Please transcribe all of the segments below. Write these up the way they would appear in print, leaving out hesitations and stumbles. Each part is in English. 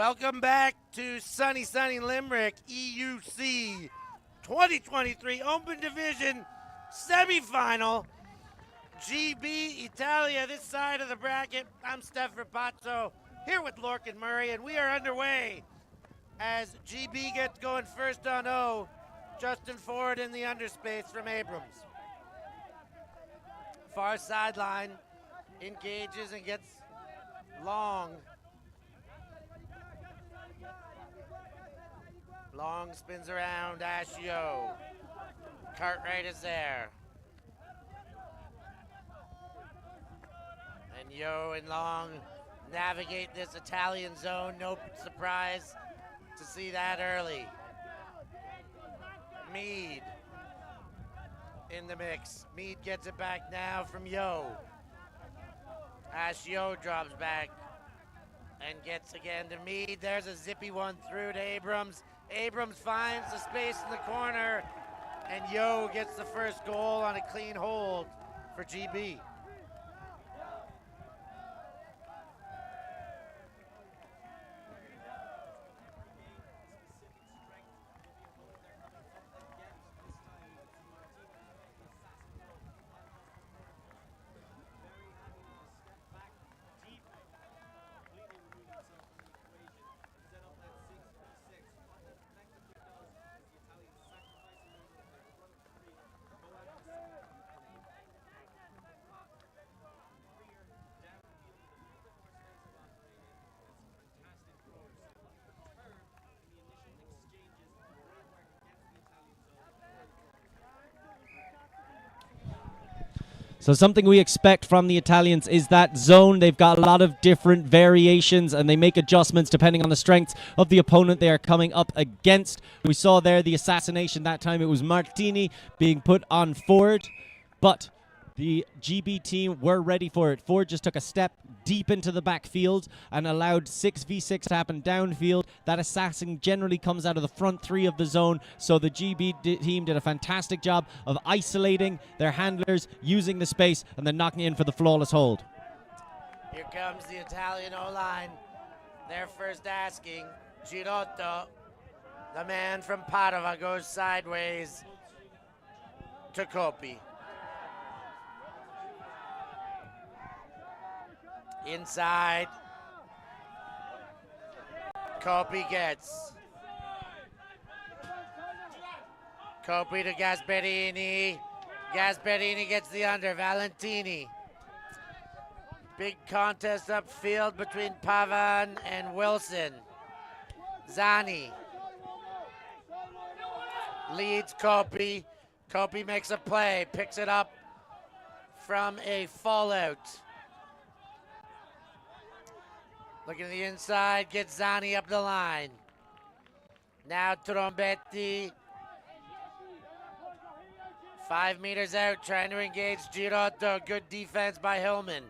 Welcome back to sunny Limerick, EUC 2023 Open Division semifinal. GB Italia, this side of the bracket. I'm Steph Rapazzo, here with Lorcan Murray, and we are underway as GB gets going first on O. Justin Ford in the underspace from Abrams. Far sideline, engages and gets long. Long spins around, Ashio. Cartwright is there. And Yo and Long navigate this Italian zone. No surprise to see that early. Mead in the mix. Mead gets it back now from Yo. Ashio drops back and gets again to Mead. There's a zippy one through to Abrams. Abrams finds the space in the corner, and Yo gets the first goal on a clean hold for GB. So something we expect from the Italians is that zone. They've got a lot of different variations and they make adjustments depending on the strengths of the opponent they are coming up against. We saw there the assassination. That time it was Martini being put on Ford, but the GB team were ready for it. Ford just took a step deep into the backfield and allowed 6v6 to happen downfield. That assassin generally comes out of the front three of the zone, so the GB team did a fantastic job of isolating their handlers, using the space, and then knocking in for the flawless hold. Here comes the Italian O-line. They're first asking. Girotto, the man from Padova, goes sideways to Coppi. Inside, Coppi gets. Coppi to Gasperini. Gasperini gets the under. Valentini. Big contest upfield between Pavan and Wilson. Zani leads Coppi. Coppi makes a play, picks it up from a fallout. Looking to the inside, gets Zani up the line. Now Trombetti. 5 meters out, trying to engage Girotto. Good defense by Hillman.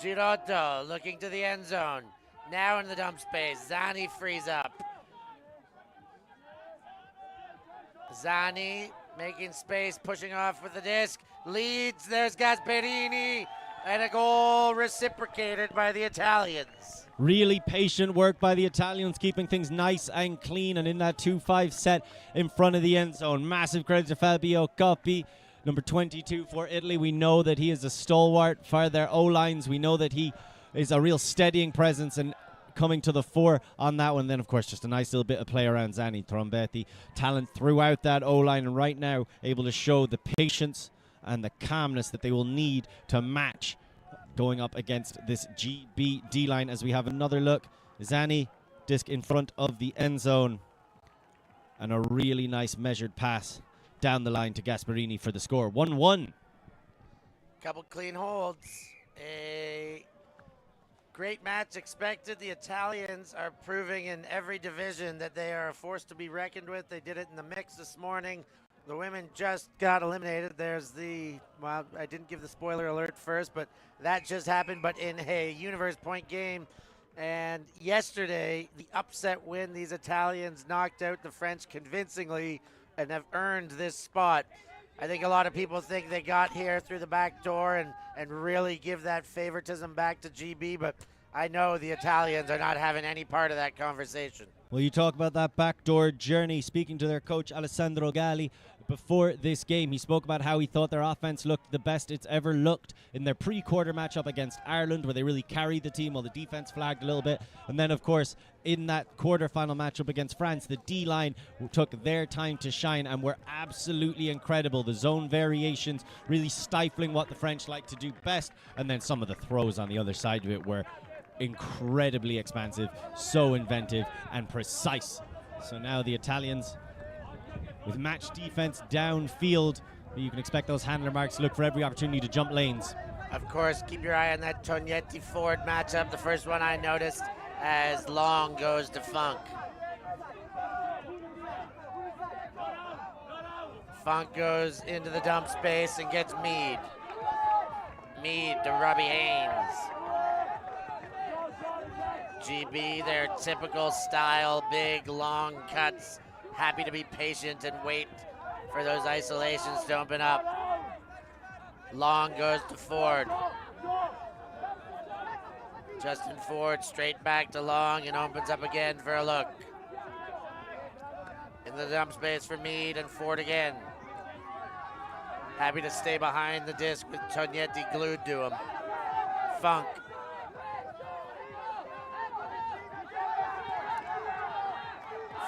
Girotto looking to the end zone. Now in the dump space, Zani frees up. Zani making space, pushing off with the disc. Leads, there's Gasperini. And a goal reciprocated by the Italians. Really patient work by the Italians, keeping things nice and clean, and in that 2-5 set in front of the end zone. Massive credit to Fabio Coppi, number 22 for Italy. We know that he is a stalwart for their O-lines. We know that he is a real steadying presence and coming to the fore on that one. Then, of course, just a nice little bit of play around Zani. Trombetti, talent throughout that O-line, and right now able to show the patience and the calmness that they will need to match going up against this GB D-line. As we have another look, Zani, disc in front of the end zone, and a really nice measured pass down the line to Gasperini for the score. 1-1. Couple clean holds. A great match expected. The Italians are proving in every division that they are a force to be reckoned with. They did it in the mix this morning. The women just got eliminated. There's the, well, I didn't give the spoiler alert first, but that just happened, but in a universe point game. And yesterday, the upset win, these Italians knocked out the French convincingly and have earned this spot. I think a lot of people think they got here through the back door and really give that favoritism back to GB, but I know the Italians are not having any part of that conversation. Well, you talk about that backdoor journey. Speaking to their coach, Alessandro Galli, before this game, he spoke about how he thought their offense looked the best it's ever looked in their pre-quarter matchup against Ireland, where they really carried the team while the defense flagged a little bit. And then, of course, in that quarter-final matchup against France, the D-line took their time to shine and were absolutely incredible. The zone variations really stifling what the French like to do best. And then some of the throws on the other side of it were incredibly expansive, so inventive and precise. So now the Italians with match defense downfield, you can expect those handler marks to look for every opportunity to jump lanes. Of course, keep your eye on that Tognetti-Ford matchup. The first one I noticed as Long goes to Funk. Funk goes into the dump space and gets Mead. Mead to Robbie Haynes. GB, their typical style, big, long cuts. Happy to be patient and wait for those isolations to open up. Long goes to Ford. Justin Ford straight back to Long and opens up again for a look. In the dump space for Mead and Ford again. Happy to stay behind the disc with Tognetti glued to him. Funk.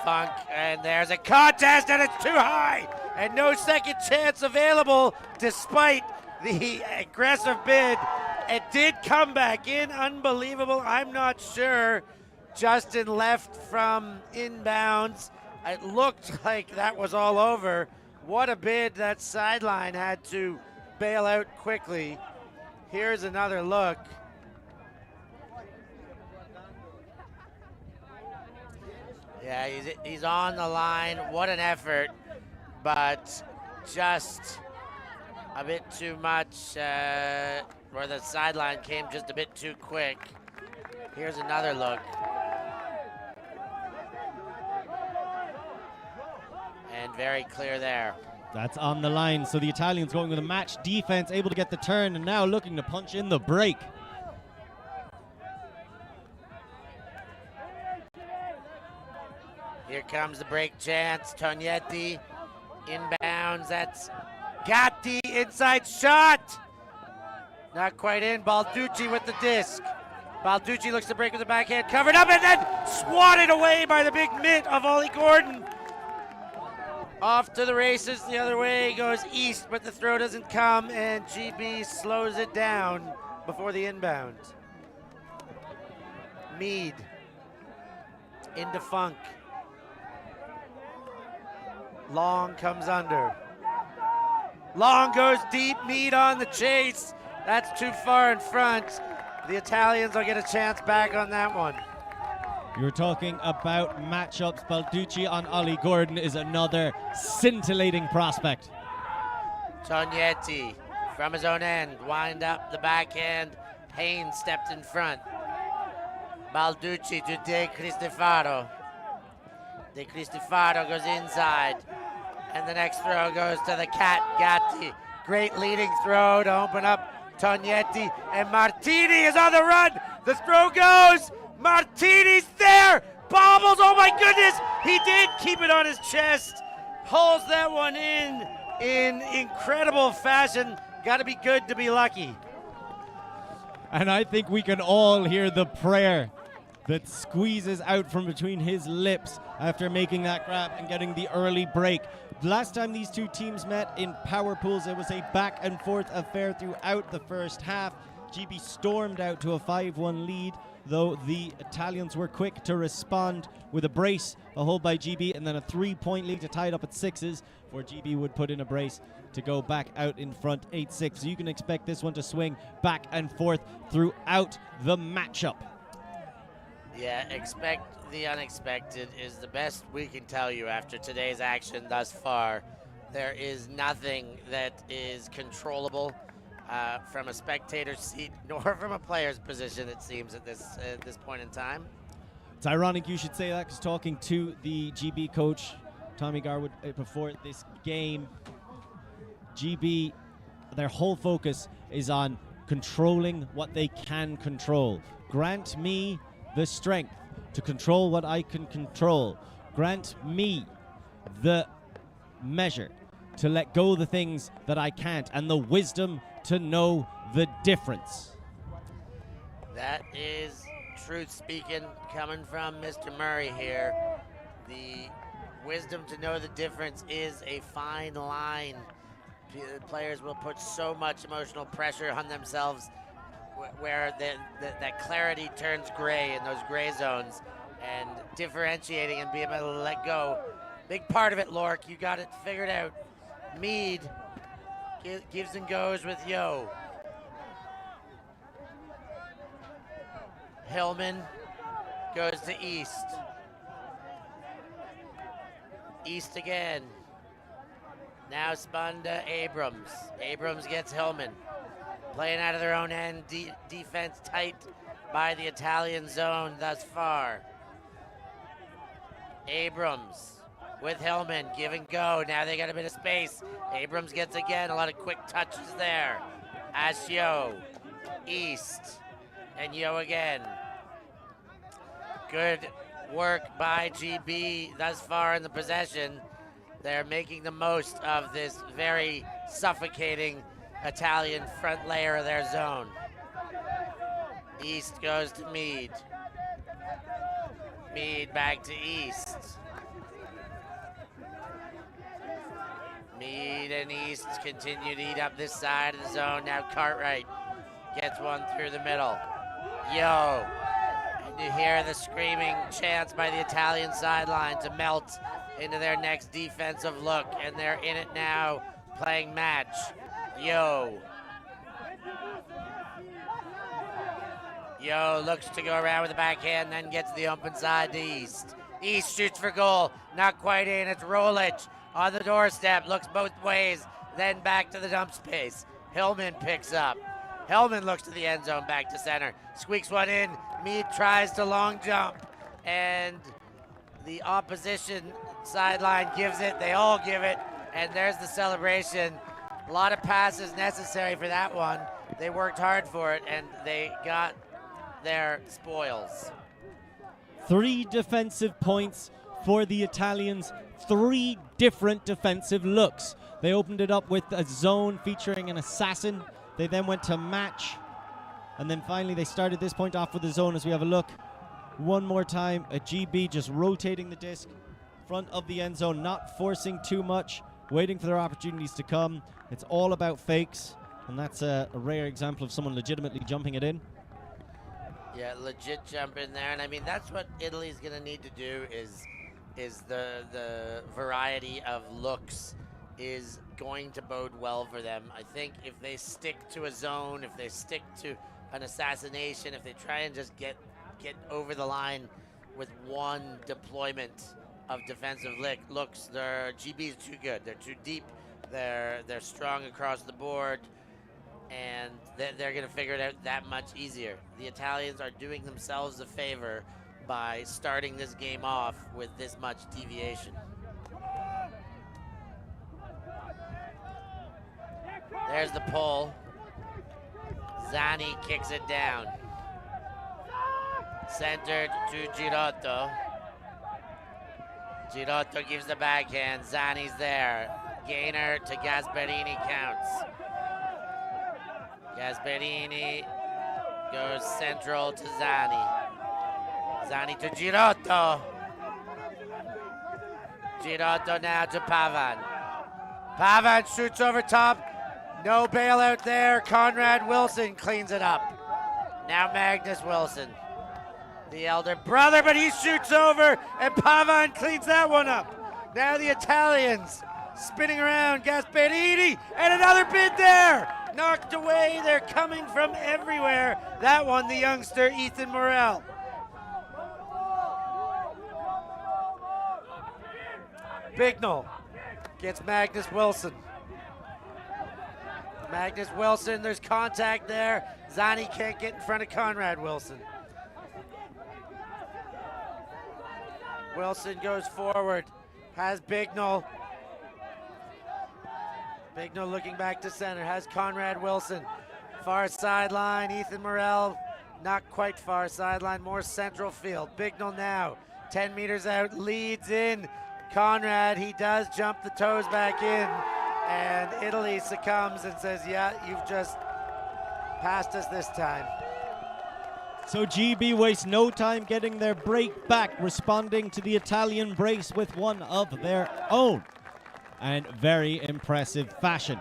Funk, and there's a contest, and it's too high, and no second chance available despite the aggressive bid. It did come back in, unbelievable. I'm not sure Justin left from inbounds. It looked like that was all over. What a bid. That sideline had to bail out quickly. Here's another look. Yeah, he's on the line. What an effort, but just a bit too much, where the sideline came just a bit too quick. Here's another look. And very clear there. That's on the line, so the Italians going with a match defense, able to get the turn, and now looking to punch in the break. Here comes the break chance. Tognetti inbounds. That's Gatti, inside shot. Not quite in. Balducci with the disc. Balducci looks to break with the backhand, covered up, and then swatted away by the big mitt of Ollie Gordon. Off to the races the other way, goes east, but the throw doesn't come, and GB slows it down before the inbound. Mead into Funk. Long comes under. Long goes deep, Mead on the chase. That's too far in front. The Italians will get a chance back on that one. You're talking about matchups. Balducci on Ollie Gordon is another scintillating prospect. Tognetti from his own end, wind up the backhand. Haynes stepped in front. Balducci to De Cristofaro. De Cristofaro goes inside. And the next throw goes to the cat, Gatti. Great leading throw to open up Tognetti. And Martini is on the run. The throw goes. Martini's there. Bobbles, oh my goodness. He did keep it on his chest. Pulls that one in incredible fashion. Got to be good to be lucky. And I think we can all hear the prayer that squeezes out from between his lips after making that grab and getting the early break. Last time these two teams met in power pools, it was a back and forth affair throughout the first half. GB stormed out to a 5-1 lead, though the Italians were quick to respond with a brace, a hold by GB, and then a 3-point lead to tie it up at 6s, for GB would put in a brace to go back out in front 8-6. So you can expect this one to swing back and forth throughout the matchup. Yeah, expect the unexpected is the best we can tell you after today's action thus far. There is nothing that is controllable from a spectator's seat nor from a player's position, it seems, at this point in time. It's ironic you should say that, because talking to the GB coach, Tommy Garwood, before this game, GB, their whole focus is on controlling what they can control. Grant me the strength to control what I can control. Grant me the measure to let go of the things that I can't, and the wisdom to know the difference. That is truth speaking coming from Mr. Murray here. The wisdom to know the difference is a fine line. Players will put so much emotional pressure on themselves where that clarity turns gray in those gray zones, and differentiating and being able to let go. Big part of it, Lork. You got it figured out. Mead gives and goes with Yo. Hillman goes to East. East again. Now spun to Abrams. Abrams gets Hillman. Playing out of their own end. Defense tight by the Italian zone thus far. Abrams with Hillman, give and go. Now they got a bit of space. Abrams gets again, a lot of quick touches there. As Yo, East, and Yo again. Good work by GB thus far in the possession. They're making the most of this very suffocating Italian front layer of their zone. East goes to Mead. Mead back to East. Mead and East continue to eat up this side of the zone. Now Cartwright gets one through the middle. Yo. And you hear the screaming chants by the Italian sideline to melt into their next defensive look, and they're in it now, playing match. Yo. Yo looks to go around with the backhand, then gets the open side to East. East shoots for goal, not quite in, it's Rolich on the doorstep, looks both ways, then back to the dump space. Hillman picks up. Hillman looks to the end zone, back to center. Squeaks one in, Mead tries to long jump, and the opposition sideline gives it, they all give it, and there's the celebration. A lot of passes necessary for that one. They worked hard for it, and they got their spoils. 3 defensive points for the Italians, 3 different defensive looks. They opened it up with a zone featuring an assassin. They then went to match, and then finally they started this point off with the zone. As we have a look one more time at GB just rotating the disc, front of the end zone, not forcing too much, waiting for their opportunities to come. It's all about fakes, and that's a rare example of someone legitimately jumping it in. Yeah, legit jump in there, and I mean that's what Italy's gonna need to do is the variety of looks is going to bode well for them. I think if they stick to a zone, if they stick to an assassination, if they try and just get over the line with one deployment of defensive looks, their GB is too good. They're too deep. They're strong across the board, and they're going to figure it out that much easier. The Italians are doing themselves a favor by starting this game off with this much deviation. There's the pull. Zani kicks it down. Centered to Girotto. Girotto gives the backhand. Zani's there. Gainer to Gasparini counts. Gasparini goes central to Zani. Zani to Girotto. Girotto now to Pavan. Pavan shoots over top. No bailout there. Conrad Wilson cleans it up. Now Magnus Wilson, the elder brother, but he shoots over, and Pavan cleans that one up. Now the Italians spinning around. Gasparini, and another bid there. Knocked away. They're coming from everywhere. That one, the youngster, Ethan Morel. Bignell gets Magnus Wilson. Magnus Wilson, there's contact there. Zani can't get in front of Conrad Wilson. Wilson goes forward, has Bignell. Bignell looking back to center, has Conrad Wilson. Far sideline, Ethan Morel not quite far sideline, more central field. Bignell now, 10 meters out, leads in. Conrad, he does jump the toes back in, and Italy succumbs and says, yeah, you've just passed us this time. So GB wastes no time getting their break back, responding to the Italian brace with one of their own. And very impressive fashion.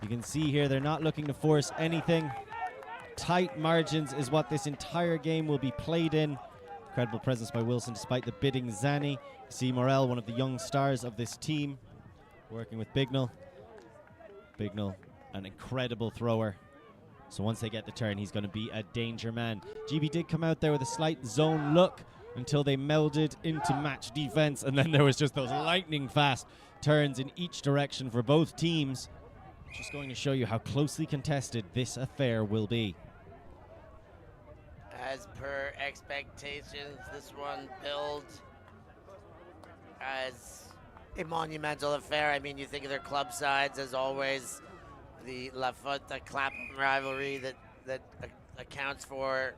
You can see here they're not looking to force anything. Tight margins is what this entire game will be played in. Incredible presence by Wilson despite the bidding Zani. You see Morel, one of the young stars of this team, working with Bignell. Bignell, an incredible thrower. So once they get the turn, he's going to be a danger man. GB did come out there with a slight zone look until they melded into match defense, and then there was just those lightning fast turns in each direction for both teams. Just going to show you how closely contested this affair will be. As per expectations, this one billed as a monumental affair. I mean, you think of their club sides as always. The La Fota Clapham rivalry that accounts for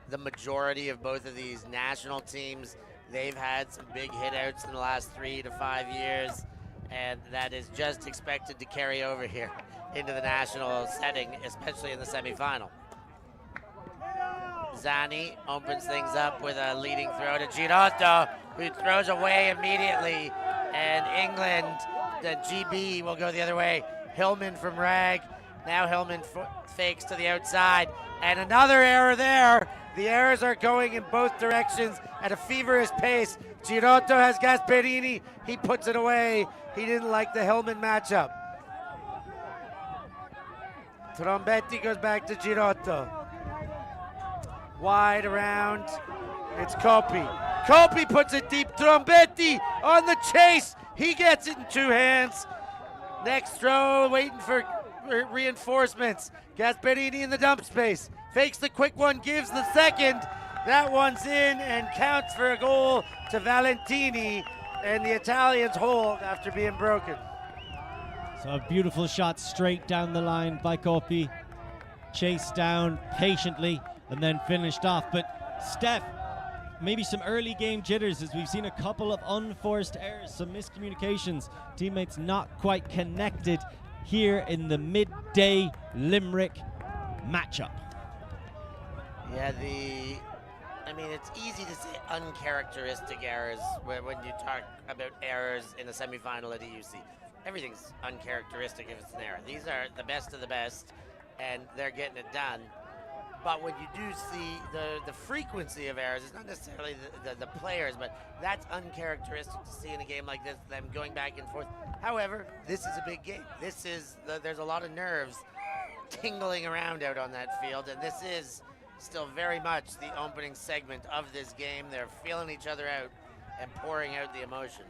the majority of both of these national teams. They've had some big hitouts in the last 3 to 5 years, and that is just expected to carry over here into the national setting, especially in the semifinal. Zani opens things up with a leading throw to Girotto, who throws away immediately, and England, the GB, will go the other way. Hillman from Rag. Now Hillman fakes to the outside. And another error there. The errors are going in both directions at a feverish pace. Girotto has Gasperini. He puts it away. He didn't like the Hillman matchup. Trombetti goes back to Girotto. Wide around. It's Coppi. Coppi puts it deep. Trombetti on the chase. He gets it in 2 hands. Next throw, waiting for reinforcements. Gasperini in the dump space. Fakes the quick one, gives the second. That one's in and counts for a goal to Valentini. And the Italians hold after being broken. So a beautiful shot straight down the line by Coppi. Chased down patiently and then finished off. But Steph, maybe some early game jitters as we've seen a couple of unforced errors, some miscommunications, teammates not quite connected here in the midday Limerick matchup. Yeah, I mean, it's easy to say uncharacteristic errors when you talk about errors in a semifinal at EUC. Everything's uncharacteristic if it's an error. These are the best of the best, and they're getting it done. But when you do see the frequency of errors, it's not necessarily the players, but that's uncharacteristic to see in a game like this, them going back and forth. However, this is a big game. There's a lot of nerves tingling around out on that field, and this is still very much the opening segment of this game. They're feeling each other out and pouring out the emotion.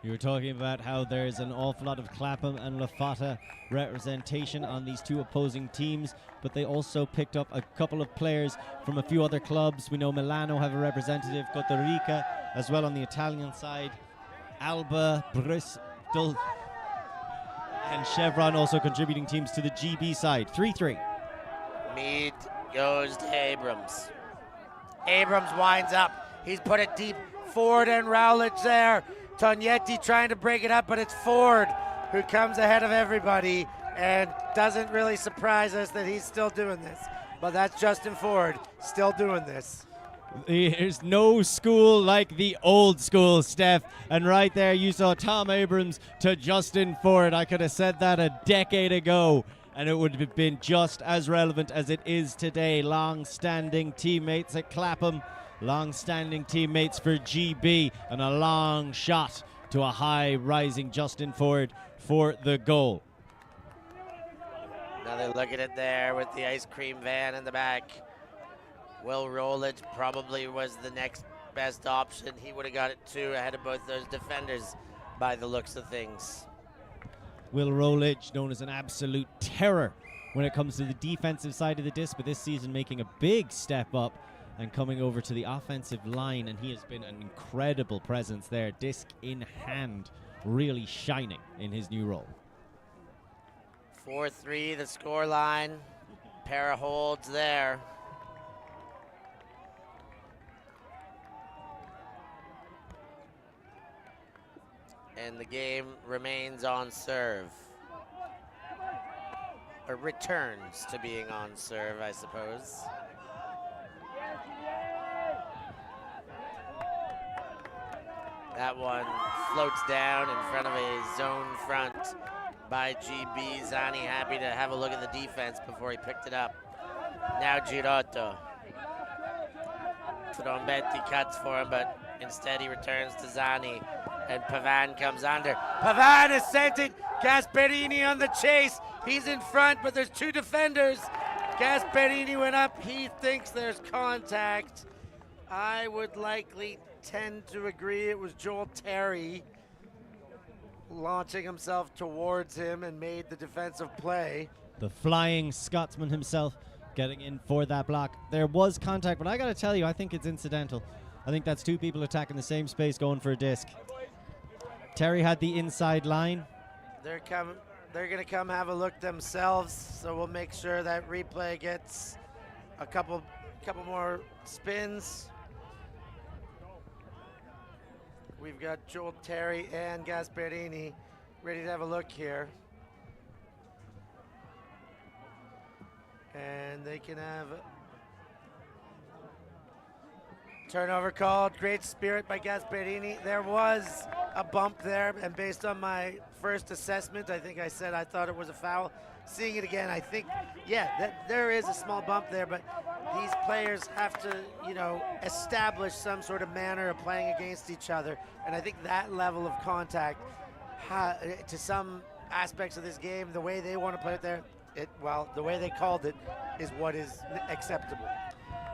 You were talking about how there's an awful lot of Clapham and La Fota representation on these two opposing teams, but they also picked up a couple of players from a few other clubs. We know Milano have a representative, Costa Rica, as well on the Italian side. Alba, Bristol, and Chevron also contributing teams to the GB side. 3-3. Mead goes to Abrams. Abrams winds up. He's put it deep. Ford and Rowledge there. Tognetti trying to break it up, but it's Ford who comes ahead of everybody and doesn't really surprise us that he's still doing this. But that's Justin Ford still doing this. There's no school like the old school, Steph. And right there you saw Tom Abrams to Justin Ford. I could have said that a decade ago, and it would have been just as relevant as it is today. Long-standing teammates at Clapham, long-standing teammates for GB, and a long shot to a high-rising Justin Ford for the goal. Another look at it there with the ice cream van in the back. Will Rowledge probably was the next best option. He would have got it too ahead of both those defenders by the looks of things. Will Rowledge, known as an absolute terror when it comes to the defensive side of the disc, but this season making a big step up and coming over to the offensive line, and he has been an incredible presence there, disc in hand, really shining in his new role. 4-3 the score line. pair of holds there. And the game remains on serve. Or returns to being on serve, I suppose. That one floats down in front of a zone front by GB. Zani happy to have a look at the defense before he picked it up. Now Girotto. Trombetti cuts for him, but instead he returns to Zani. And Pavan comes under. Pavan is sent it. Gasperini on the chase. He's in front, but there's two defenders. Gasperini went up. He thinks there's contact. I would likely tend to agree it was Joel Terry launching himself towards him and made the defensive play. The flying Scotsman himself getting in for that block. There was contact, but I got to tell you, I think it's incidental. I think that's two people attacking the same space going for a disc. Terry had the inside line. They're going to come have a look themselves, so we'll make sure that replay gets a couple more spins. We've got Joel Terry and Gasperini ready to have a look here. And they can have turnover called. Great spirit by Gasperini. There was a bump there, and based on my first assessment, I think I said I thought it was a foul. Seeing it again, I think, yeah, there is a small bump there, but these players have to, establish some sort of manner of playing against each other. And I think that level of contact, to some aspects of this game, the way they want to play it there, the way they called it is what is acceptable.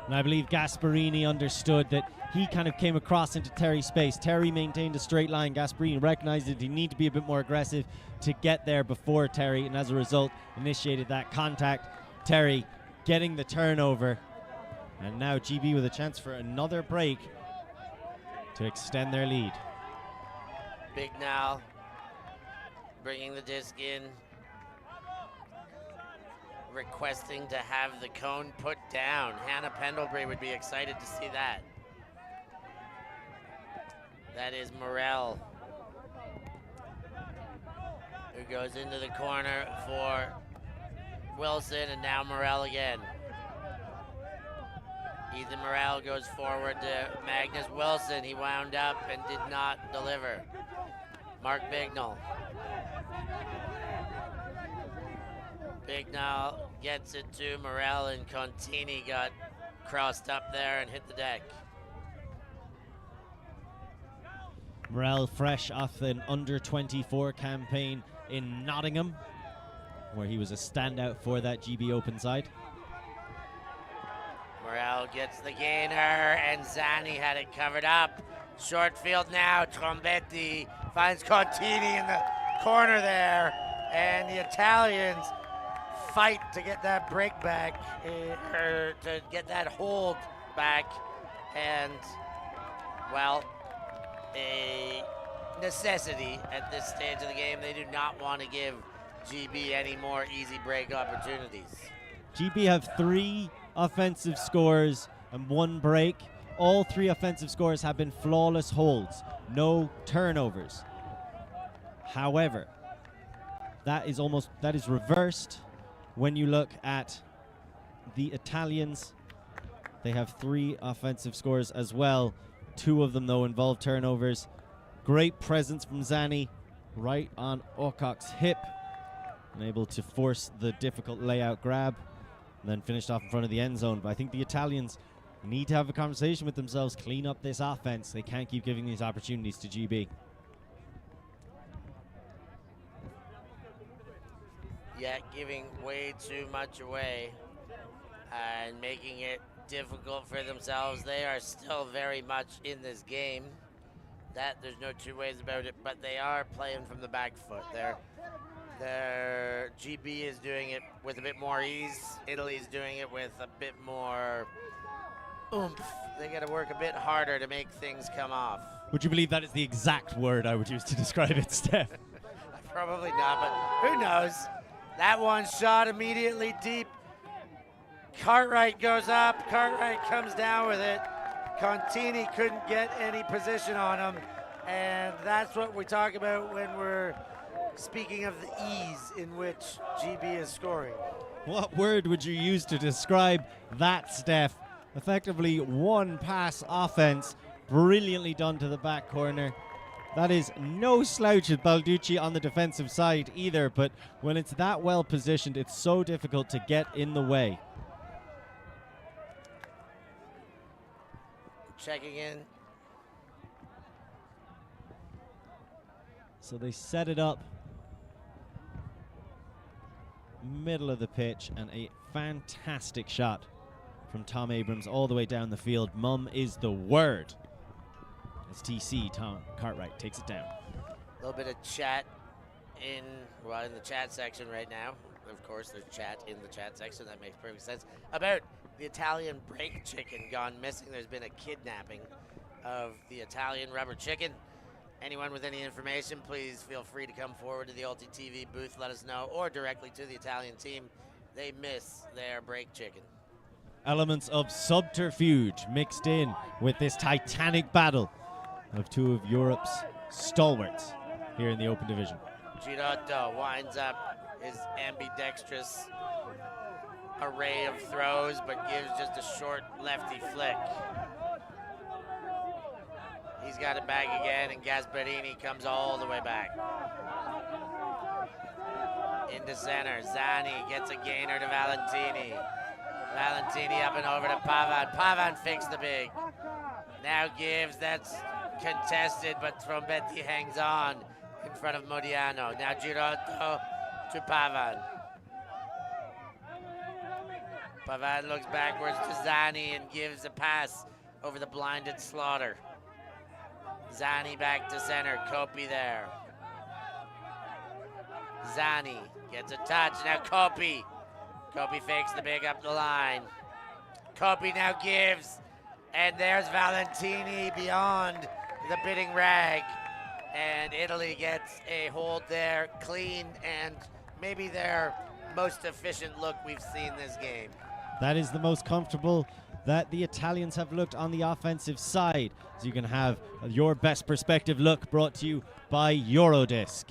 And I believe Gasperini understood that he kind of came across into Terry's space. Terry maintained a straight line. Gasperini recognized that he needed to be a bit more aggressive to get there before Terry, and as a result, initiated that contact. Terry getting the turnover. And now GB with a chance for another break to extend their lead. Big now bringing the disc in, requesting to have the cone put down. Hannah Pendlebury would be excited to see that. That is Morel, who goes into the corner for Wilson, and now Morel again. Ethan Morel goes forward to Magnus Wilson. He wound up and did not deliver. Mark Bignell. Bignell gets it to Morel, and Contini got crossed up there and hit the deck. Morel fresh off an under-24 campaign in Nottingham, where he was a standout for that GB Open side. Morel gets the gainer, and Zani had it covered up. Short field now. Trombetti finds Contini in the corner there, and the Italians fight to get that break back, or to get that hold back, and, well, a necessity at this stage of the game. They do not want to give GB any more easy break opportunities. GB have 3 offensive scores and 1 break. All 3 offensive scores have been flawless holds, no turnovers. However, that is reversed when you look at the Italians. They have 3 offensive scores as well. 2 of them, though, involve turnovers. Great presence from Zani right on Ocock's hip, and able to force the difficult layout grab, and then finished off in front of the end zone. But I think the Italians need to have a conversation with themselves, clean up this offense. They can't keep giving these opportunities to GB. Yeah, giving way too much away and making it difficult for themselves. They are still very much in this game. That there's no two ways about it, but they are playing from the back foot. Their GB is doing it with a bit more ease. Italy's doing it with a bit more oomph. They got to work a bit harder to make things come off. Would you believe that is the exact word I would use to describe it, Steph? Probably not, but who knows? That one shot immediately deep. Cartwright goes up. Cartwright comes down with it. Contini couldn't get any position on him. And that's what we talk about when we're speaking of the ease in which GB is scoring. What word would you use to describe that, Steph? Effectively one pass offense, brilliantly done to the back corner. That is no slouch with Balducci on the defensive side either, but when it's that well positioned, it's so difficult to get in the way. Checking in. So they set it up middle of the pitch, and a fantastic shot from Tom Abrams all the way down the field. Mum is the word. As TC, Tom Cartwright takes it down. A little bit of chat in the chat section right now. Of course, there's chat in the chat section. That makes perfect sense. About the Italian brake chicken gone missing. There's been a kidnapping of the Italian rubber chicken. Anyone with any information, please feel free to come forward to the ULTI.TV booth, let us know, or directly to the Italian team. They miss their brake chicken. Elements of subterfuge mixed in with this titanic battle of two of Europe's stalwarts here in the open division. Girotto winds up his ambidextrous array of throws, but gives just a short lefty flick. He's got it back again, and Gasparini comes all the way back. Into center, Zani gets a gainer to Valentini. Valentini up and over to Pavan. Pavan fakes the big. Now gives, that's contested, but Trombetti hangs on in front of Modiano. Now Girotto to Pavan. Pavan looks backwards to Zani and gives a pass over the blinded Slaughter. Zani back to center, Kopi there. Zani gets a touch, now Kopi. Kopi fakes the big up the line. Kopi now gives, and there's Valentini beyond the bidding rag. And Italy gets a hold there, clean, and maybe their most efficient look we've seen this game. That is the most comfortable that the Italians have looked on the offensive side. So you can have your best perspective look brought to you by Eurodisc.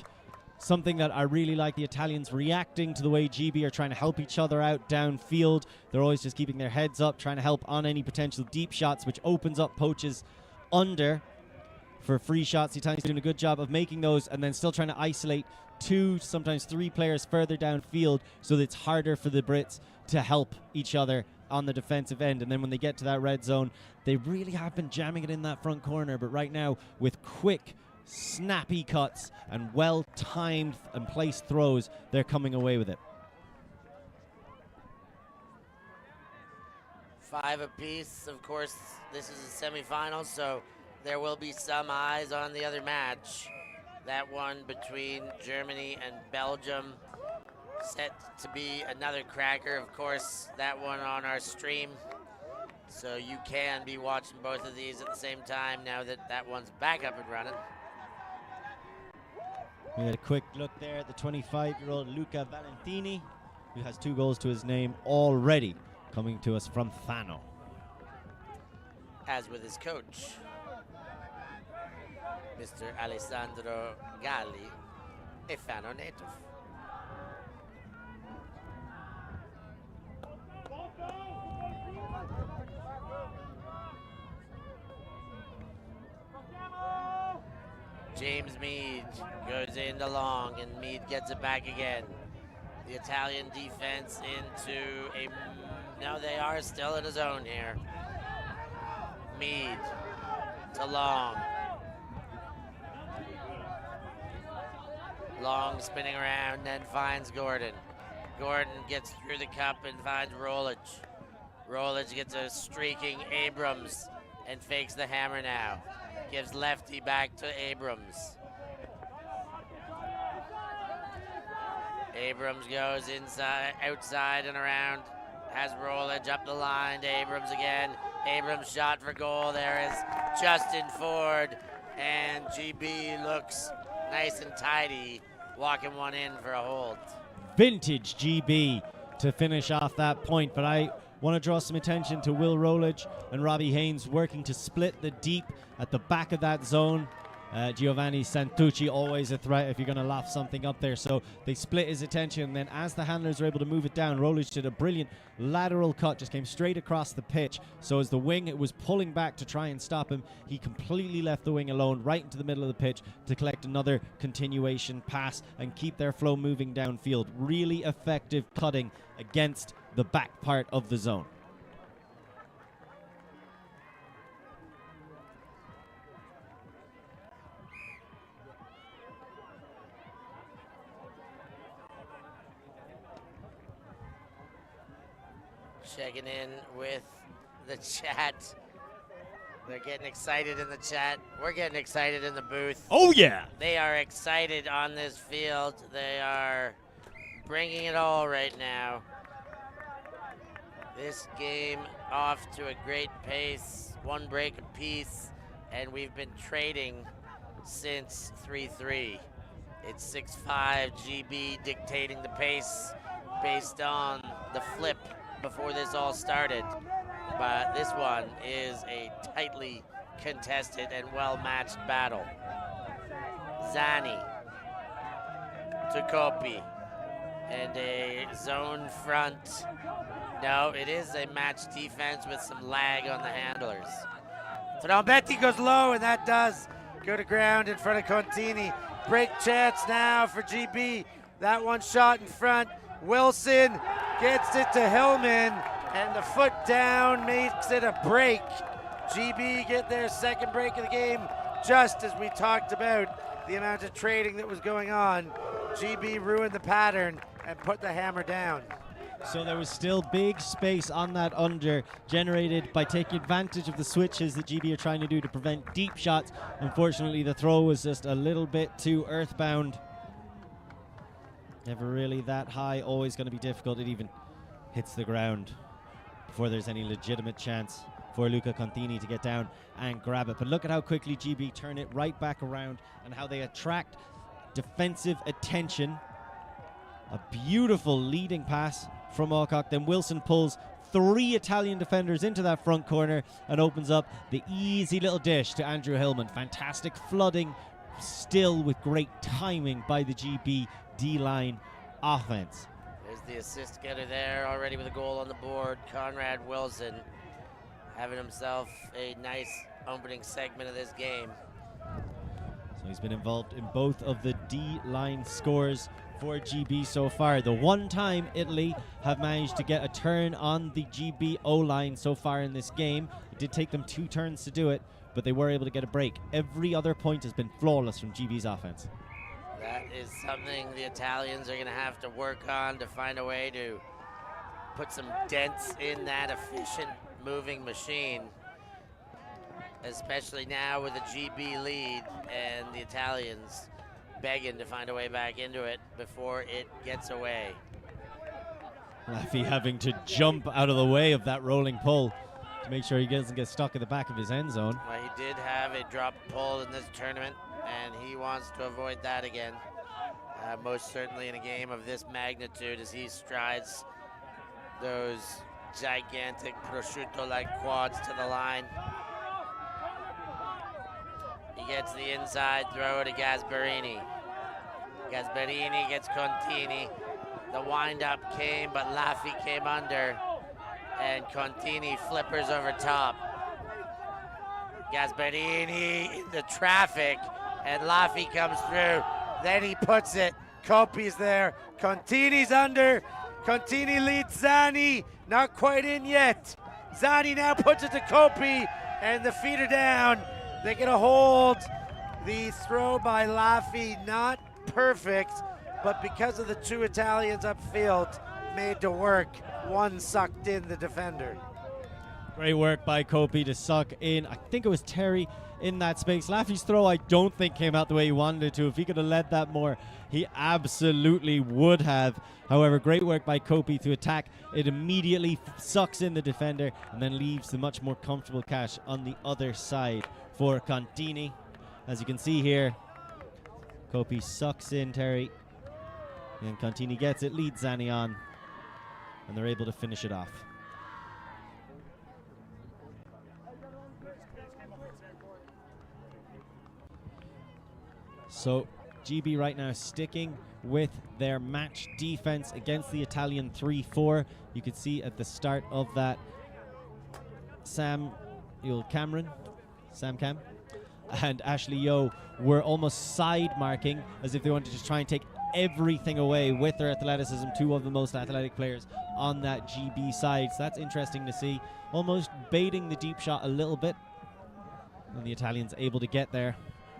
Something that I really like, the Italians reacting to the way GB are trying to help each other out downfield. They're always just keeping their heads up, trying to help on any potential deep shots, which opens up poaches under for free shots. The Italians are doing a good job of making those and then still trying to isolate 2, sometimes 3 players further downfield so that it's harder for the Brits to help each other on the defensive end. And then when they get to that red zone, they really have been jamming it in that front corner. But right now, with quick, snappy cuts and well-timed and placed throws, they're coming away with it. 5 apiece. Of course, this is a semifinal, so there will be some eyes on the other match. That one between Germany and Belgium, set to be another cracker. Of course, that one on our stream, so you can be watching both of these at the same time now that that one's back up and running. We had a quick look there at the 25-year-old Luca Valentini, who has 2 goals to his name already, coming to us from Fano. As with his coach, Mr. Alessandro Galli, a Fano native. James Mead goes in long, and Mead gets it back again. The Italian defense into a... No, they are still in a zone here. Mead to Long. Long spinning around, then finds Gordon. Gordon gets through the cup and finds Rolich. Rolich gets a streaking Abrams and fakes the hammer now. Gives lefty back to Abrams. Abrams goes inside, outside and around. Has Rolich up the line to Abrams again. Abrams shot for goal. There is Justin Ford. And GB looks nice and tidy, walking one in for a hold. Vintage GB to finish off that point, but I Want to draw some attention to Will Rowledge and Robbie Haynes working to split the deep at the back of that zone. Giovanni Santucci, always a threat if you're going to loft something up there. So they split his attention, and then as the handlers were able to move it down, Rowledge did a brilliant lateral cut, just came straight across the pitch. So as the wing was pulling back to try and stop him, he completely left the wing alone right into the middle of the pitch to collect another continuation pass and keep their flow moving downfield. Really effective cutting against the back part of the zone. Checking in with the chat. They're getting excited in the chat. We're getting excited in the booth. Oh, yeah. They are excited on this field. They are bringing it all right now. This game off to a great pace, one break apiece, and we've been trading since 3-3. It's 6-5, GB dictating the pace based on the flip before this all started. But this one is a tightly contested and well-matched battle. Zani to Kopi, and a zone front. No, it is a match defense with some lag on the handlers. Trombetti goes low, and that does go to ground in front of Contini. Break chance now for GB. That one shot in front. Wilson gets it to Hillman, and the foot down makes it a break. GB get their second break of the game, just as we talked about the amount of trading that was going on. GB ruined the pattern and put the hammer down. So there was still big space on that under, generated by taking advantage of the switches that GB are trying to do to prevent deep shots. Unfortunately, the throw was just a little bit too earthbound. Never really that high, always going to be difficult. It even hits the ground before there's any legitimate chance for Luca Contini to get down and grab it. But look at how quickly GB turn it right back around and how they attract defensive attention. A beautiful leading pass from Alcock. Then Wilson pulls 3 Italian defenders into that front corner and opens up the easy little dish to Andrew Hillman. Fantastic flooding, still with great timing by the GB D-line offense. There's the assist getter there already with a goal on the board. Conrad Wilson having himself a nice opening segment of this game. So he's been involved in both of the D-line scores for GB so far. The one time Italy have managed to get a turn on the GB O-line so far in this game. It did take them 2 turns to do it, but they were able to get a break. Every other point has been flawless from GB's offense. That is something the Italians are going to have to work on to find a way to put some dents in that efficient moving machine, especially now with a GB lead and the Italians begging to find a way back into it before it gets away. Laffy having to jump out of the way of that rolling pull to make sure he doesn't get stuck in the back of his end zone. Well, he did have a drop pull in this tournament, and he wants to avoid that again. Most certainly in a game of this magnitude, as he strides those gigantic prosciutto-like quads to the line. He gets the inside throw to Gasparini. Gasparini gets Contini. The windup came, but Laffy came under, and Contini flippers over top. Gasparini in the traffic, and Laffy comes through. Then he puts it. Kopi's there. Contini's under. Contini leads Zani. Not quite in yet. Zani now puts it to Kopi, and the feet are down. They get a hold. The throw by Laffy, not perfect, but because of the 2 Italians upfield, made to work. One sucked in the defender. Great work by Kopi to suck in, I think it was Terry in that space. Laffy's throw, I don't think came out the way he wanted it to. If he could have led that more, he absolutely would have. However, great work by Kopi to attack. It immediately sucks in the defender and then leaves the much more comfortable cash on the other side for Contini. As you can see here, Kopi sucks in Terry, and Contini gets it, leads Zani on, and they're able to finish it off. So GB right now sticking with their match defense against the Italian 3-4. You can see at the start of that Sam Cam and Ashley Yo were almost side marking as if they wanted to just try and take everything away with their athleticism. Two of the most athletic players on that GB side. So that's interesting to see. Almost baiting the deep shot a little bit. And the Italians able to get there,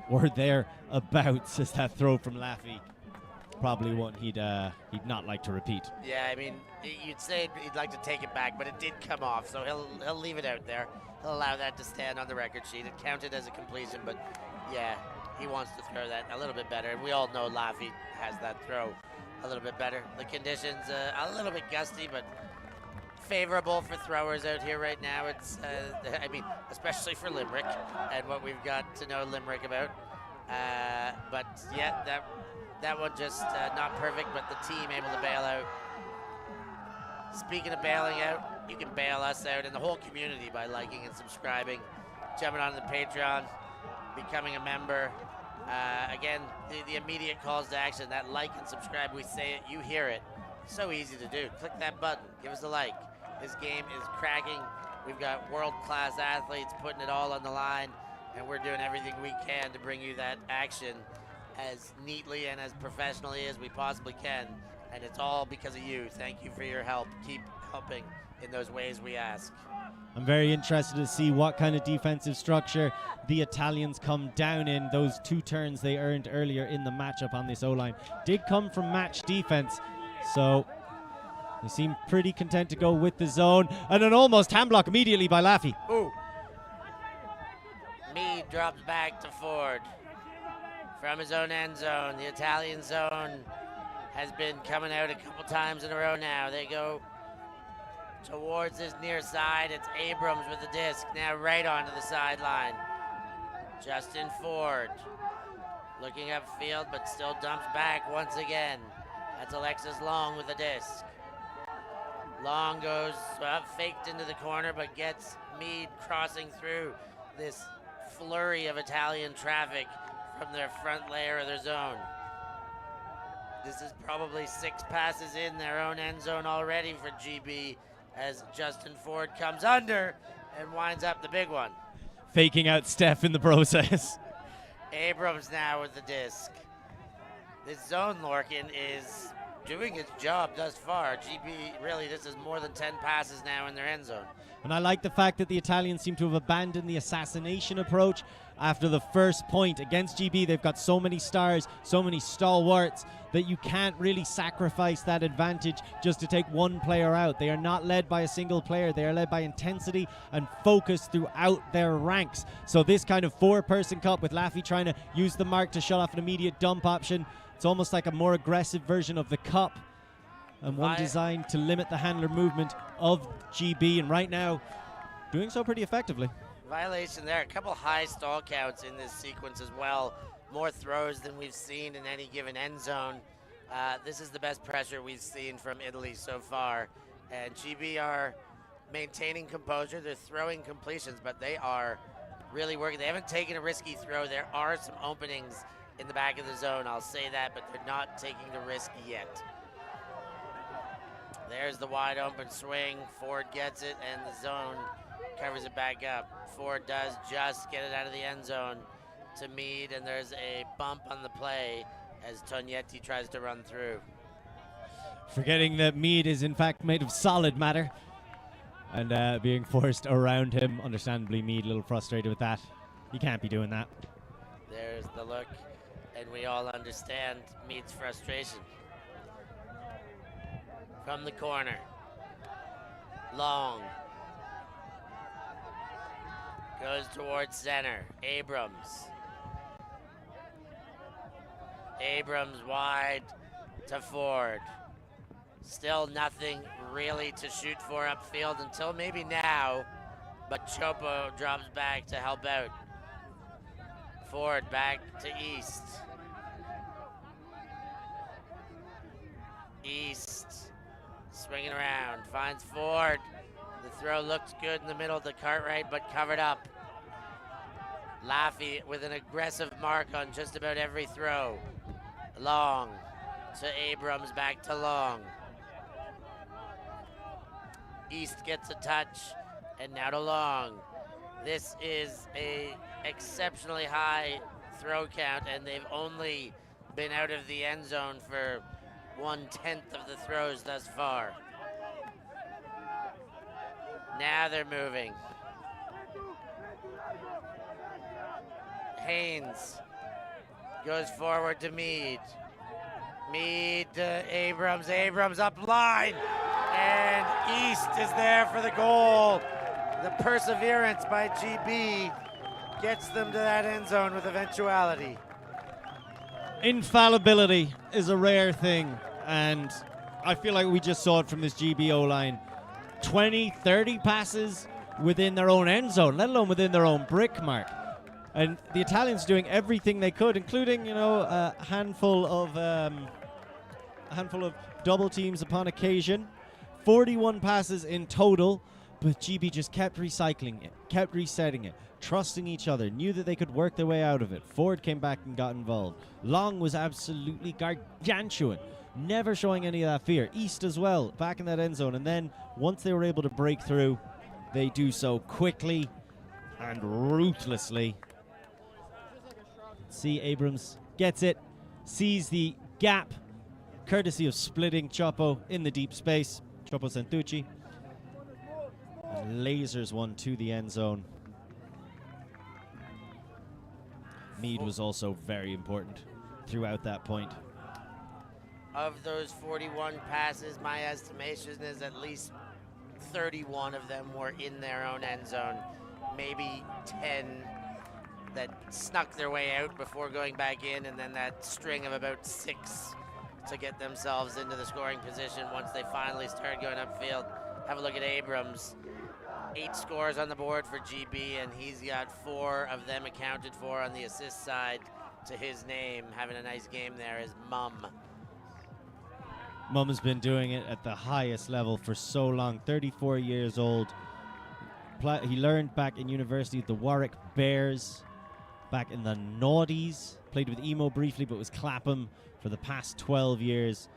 or thereabouts, as that throw from Laffy. Probably one he'd not like to repeat. Yeah, I mean, you'd say he'd like to take it back, but it did come off, so he'll leave it out there. He'll allow that to stand on the record sheet. It counted as a completion, but yeah, he wants to throw that a little bit better. And we all know Laffy has that throw a little bit better. The conditions a little bit gusty, but favorable for throwers out here right now. It's, I mean, especially for Limerick and what we've got to know Limerick about. But yeah, that one just not perfect, but the team able to bail out. Speaking of bailing out, you can bail us out and the whole community by liking and subscribing, jumping onto the Patreon, becoming a member. Again, the immediate calls to action, that like and subscribe, we say it, you hear it. So easy to do. Click that button, give us a like. This game is cracking. We've got world-class athletes putting it all on the line, and we're doing everything we can to bring you that action as neatly and as professionally as we possibly can, and it's all because of you. Thank you for your help. Keep helping in those ways we ask. I'm very interested to see what kind of defensive structure the Italians come down in. Those 2 turns they earned earlier in the matchup on this O-line did come from match defense, so they seem pretty content to go with the zone, and an almost hand block immediately by Laffy. Ooh. Mead drops back to Ford from his own end zone. The Italian zone has been coming out a couple times in a row now. They go towards this near side. It's Abrams with the disc, now right onto the sideline. Justin Ford looking upfield, but still dumps back once again. That's Alexis Long with the disc. Long goes faked into the corner, but gets Mead crossing through this flurry of Italian traffic from their front layer of their zone. This is probably 6 passes in their own end zone already for GB as Justin Ford comes under and winds up the big one. Faking out Steph in the process. Abrams now with the disc. This zone, Lorcan, is doing its job thus far. GB, really, this is more than 10 passes now in their end zone. And I like the fact that the Italians seem to have abandoned the assassination approach after the first point against GB. They've got so many stars, so many stalwarts, that you can't really sacrifice that advantage just to take one player out. They are not led by a single player. They are led by intensity and focus throughout their ranks. So this kind of 4-person cup with Laffy trying to use the mark to shut off an immediate dump option, it's almost like a more aggressive version of the cup, and one designed to limit the handler movement of GB, and right now doing so pretty effectively. Violation there. A couple high stall counts in this sequence as well. More throws than we've seen in any given end zone. This is the best pressure we've seen from Italy so far, and GB are maintaining composure. They're throwing completions, but they are really working. They haven't taken a risky throw. There are some openings in the back of the zone, I'll say that, but they're not taking the risk yet. There's the wide open swing. Ford gets it, and the zone covers it back up. Ford does just get it out of the end zone to Mead, and there's a bump on the play as Tognetti tries to run through. Forgetting that Mead is in fact made of solid matter, and being forced around him. Understandably, Mead a little frustrated with that. You can't be doing that. There's the look, and we all understand Mead's frustration. From the corner, Long goes towards center. Abrams wide to Ford. Still nothing really to shoot for upfield until maybe now, but Chopo drops back to help out. Ford back to East. Swinging around, finds Ford. The throw looks good in the middle of the Cartwright, but covered up. Laffy with an aggressive mark on just about every throw. Long to Abrams, back to Long. East gets a touch, and now to Long. This is a exceptionally high throw count, and they've only been out of the end zone for 1/10 of the throws thus far. Now they're moving. Haynes goes forward to Mead. Mead to Abrams. Abrams up line. And East is there for the goal. The perseverance by GB gets them to that end zone with eventuality. Infallibility is a rare thing, and I feel like we just saw it from this GBO line. 20, 30 passes within their own end zone, let alone within their own brick mark. And the Italians doing everything they could, including, a handful of double teams upon occasion. 41 passes in total, but GB just kept recycling it, kept resetting it, trusting each other, knew that they could work their way out of it. Ford came back and got involved. Long was absolutely gargantuan, never showing any of that fear. East as well, back in that end zone. And then once they were able to break through, they do so quickly and ruthlessly. See, Abrams gets it, sees the gap, courtesy of splitting Choppo in the deep space. Choppo Santucci. And lasers one to the end zone. Mead was also very important throughout that point. Of those 41 passes, my estimation is at least 31 of them were in their own end zone. Maybe 10 that snuck their way out before going back in, and then that string of about 6 to get themselves into the scoring position once they finally started going upfield. Have a look at Abrams. 8 scores on the board for GB, and he's got 4 of them accounted for on the assist side to his name. Having a nice game there is Mum. Mum has been doing it at the highest level for so long. 34 years old. He learned back in university at the Warwick Bears back in the noughties. Played with Emo briefly, but was Clapham for the past 12 years,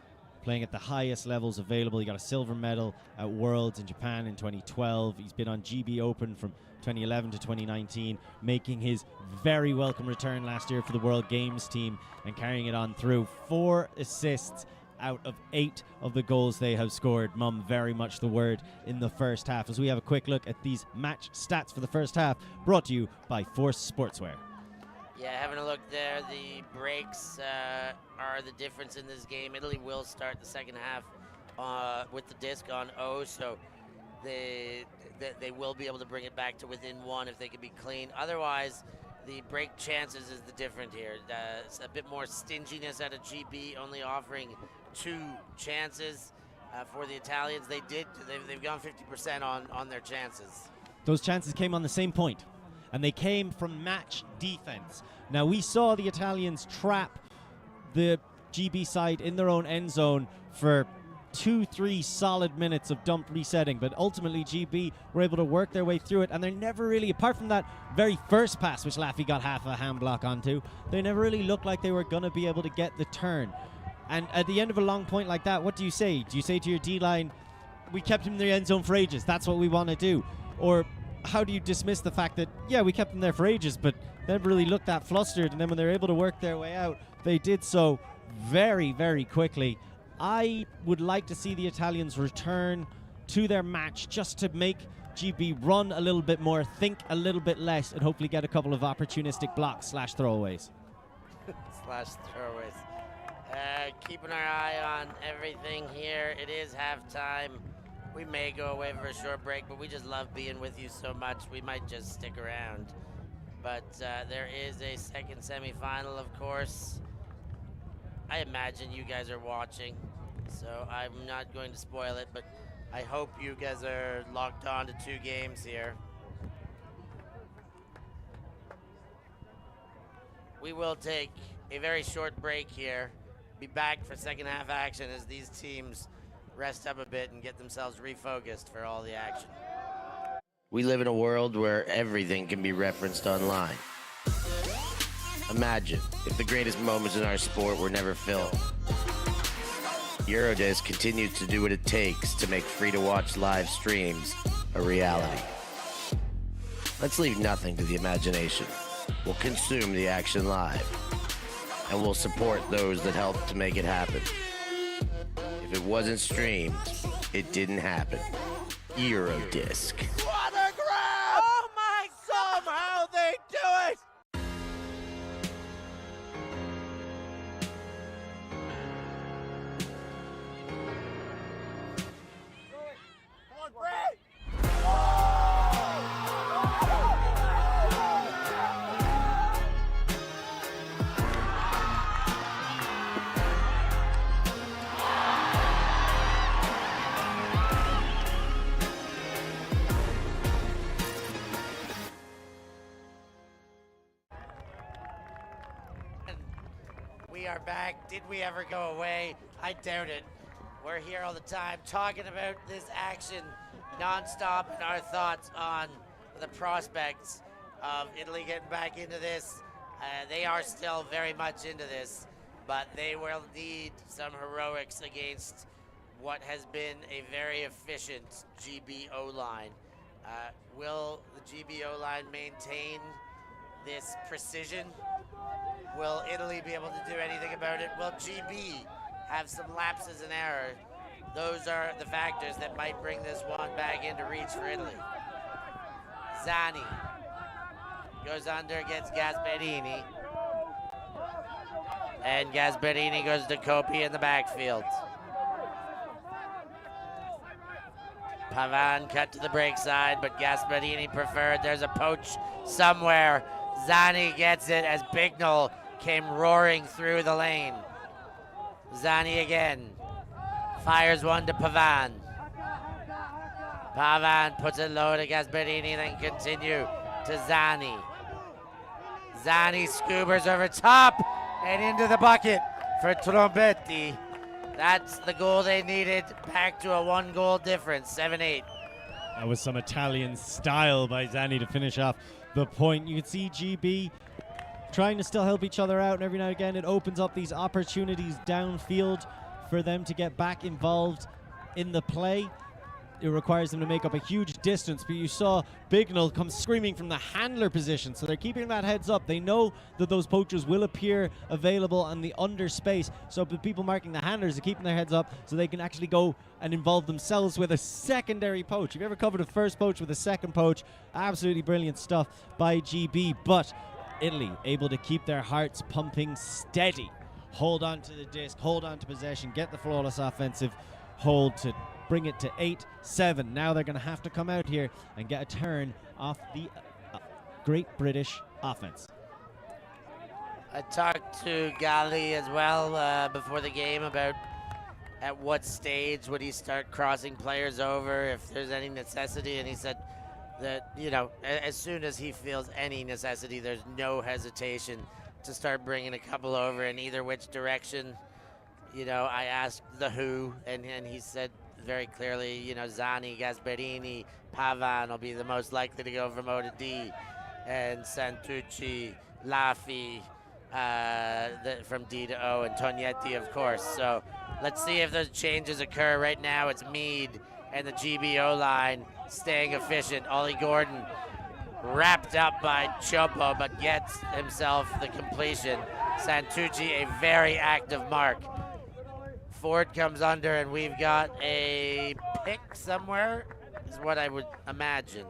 playing at the highest levels available. He got a silver medal at Worlds in Japan in 2012. He's been on GB Open from 2011 to 2019, making his very welcome return last year for the World Games team and carrying it on through. 4 assists out of 8 of the goals they have scored. Mum, very much the word in the first half. As we have a quick look at these match stats for the first half, brought to you by Force Sportswear. Yeah, having a look there, the breaks are the difference in this game. Italy will start the second half with the disc on O, so they will be able to bring it back to within 1 if they can be clean. Otherwise, the break chances is the different here. It's a bit more stinginess out of GB, only offering 2 chances. For the Italians, they've gone 50% on their chances. Those chances came on the same point, and they came from match defense. Now, we saw the Italians trap the GB side in their own end zone for 2-3 solid minutes of dump resetting, but ultimately GB were able to work their way through it, and they're never really, apart from that very first pass, which Laffy got half a hand block onto, they never really looked like they were going to be able to get the turn. And at the end of a long point like that, what do you say? Do you say to your D-line, we kept him in the end zone for ages, that's what we want to do? Or how do you dismiss the fact that, yeah, we kept them there for ages, but they never really looked that flustered, and then when they were able to work their way out, they did so very, very quickly. I would like to see the Italians return to their match just to make GB run a little bit more, think a little bit less, and hopefully get a couple of opportunistic blocks / throwaways. /throwaways. Keeping our eye on everything here. It is halftime. We may go away for a short break, but we just love being with you so much, we might just stick around. But there is a second semifinal, of course. I imagine you guys are watching, so I'm not going to spoil it, but I hope you guys are locked on to 2 games here. We will take a very short break here. Be back for second half action as these teams rest up a bit and get themselves refocused for all the action. We live in a world where everything can be referenced online. Imagine if the greatest moments in our sport were never filmed. Eurodisc continues to do what it takes to make free-to-watch live streams a reality. Let's leave nothing to the imagination. We'll consume the action live, and we'll support those that help to make it happen. If it wasn't streamed, it didn't happen. Eurodisc. What a grab! Oh my God! Somehow they do it! Come on, Brad! We are back. Did we ever go away? I doubt it. We're here all the time talking about this action non-stop and our thoughts on the prospects of Italy getting back into this. They are still very much into this, but they will need some heroics against what has been a very efficient GBO line. Will the GBO line maintain this precision? Will Italy be able to do anything about it? Will GB have some lapses in error? Those are the factors that might bring this one back into reach for Italy. Zani goes under, gets Gasperini. And Gasperini goes to Kopi in the backfield. Pavan cut to the break side, but Gasperini preferred. There's a poach somewhere. Zani gets it as Bignell came roaring through the lane. Zani again. Fires one to Pavan. Pavan puts it low to Gasperini, then continue to Zani. Zani scoobers over top and into the bucket for Trombetti. That's the goal they needed. Back to a 1-goal difference, 7-8. That was some Italian style by Zani to finish off the point. You can see GB trying to still help each other out, and every now and again it opens up these opportunities downfield for them to get back involved in the play. It requires them to make up a huge distance, but you saw Bignell come screaming from the handler position, so they're keeping that heads up. They know that those poachers will appear available on the under space, so the people marking the handlers are keeping their heads up so they can actually go and involve themselves with a secondary poach. If you ever covered a first poach with a second poach, absolutely brilliant stuff by GB, but Italy able to keep their hearts pumping steady. Hold on to the disc, hold on to possession, get the flawless offensive hold to bring it to 8-7. Now they're going to have to come out here and get a turn off the Great British offense. I talked to Gali as well before the game about at what stage would he start crossing players over, if there's any necessity, and he said that, you know, as soon as he feels any necessity, there's no hesitation to start bringing a couple over in either which direction. You know, I asked the who, and he said very clearly, you know, Zani, Gasperini, Pavan will be the most likely to go from O to D, and Santucci, Laffy from D to O, and Tognetti, of course. So let's see if those changes occur. Right now it's Mead and the GBO line staying efficient. Ollie Gordon wrapped up by Chopo, but gets himself the completion. Santucci, a very active mark. Ford comes under, and we've got a pick somewhere, is what I would imagine.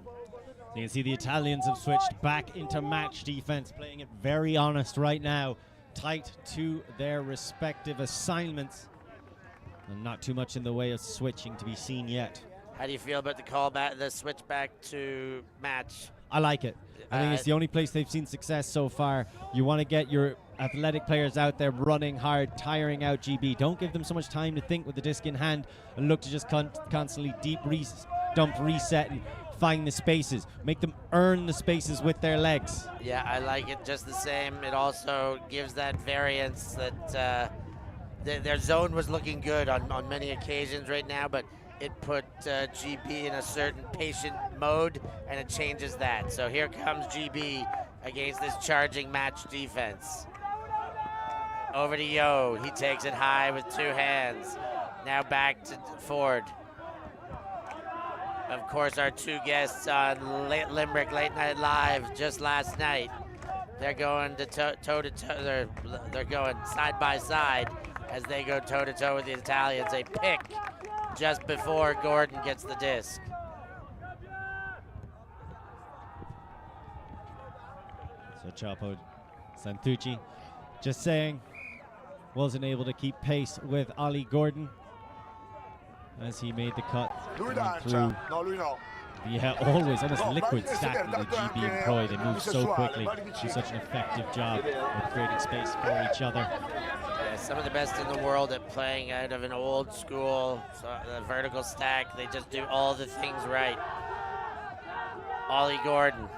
You can see the Italians have switched back into match defense, playing it very honest right now, tight to their respective assignments, and not too much in the way of switching to be seen yet. How do you feel about the call back, the switch back to match? I like it. I think it's the only place they've seen success so far. You want to get your athletic players out there running hard, tiring out GB. Don't give them so much time to think with the disc in hand and look to just constantly dump, reset, and find the spaces. Make them earn the spaces with their legs. Yeah, I like it just the same. It also gives that variance that their zone was looking good on many occasions right now, but it put GB in a certain patient mode, and it changes that. So here comes GB against this charging match defense. Over to Yo. He takes it high with 2 hands. Now back to Ford. Of course, our 2 guests on Limerick Late Night Live just last night. They're going to toe to toe. They're going side by side as they go toe to toe with the Italians. A pick just before Gordon gets the disc. So Chapo Santucci just saying wasn't able to keep pace with Ollie Gordon as he made the cut through. Yeah, always almost liquid stack with the GB and Croy. They move so quickly, do such an effective job of creating space for each other. Yeah, some of the best in the world at playing out of an old school vertical stack. They just do all the things right. Ollie Gordon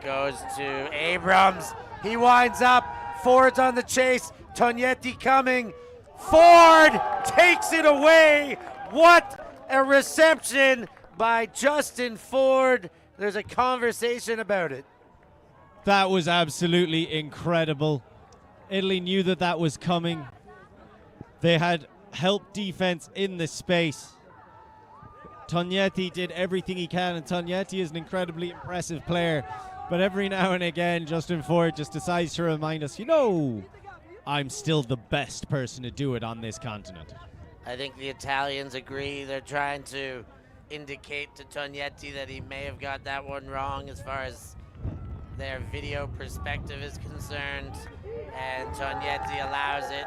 goes to Abrams. He winds up. Ford's on the chase. Tognetti coming. Ford takes it away. What a reception by Justin Ford. There's a conversation about it. That was absolutely incredible. Italy knew that that was coming. They had help defense in the space. Tognetti did everything he can, and Tognetti is an incredibly impressive player. But every now and again, Justin Ford just decides to remind us, you know, I'm still the best person to do it on this continent. I think the Italians agree. They're trying to indicate to Tognetti that he may have got that one wrong as far as their video perspective is concerned. And Tognetti allows it,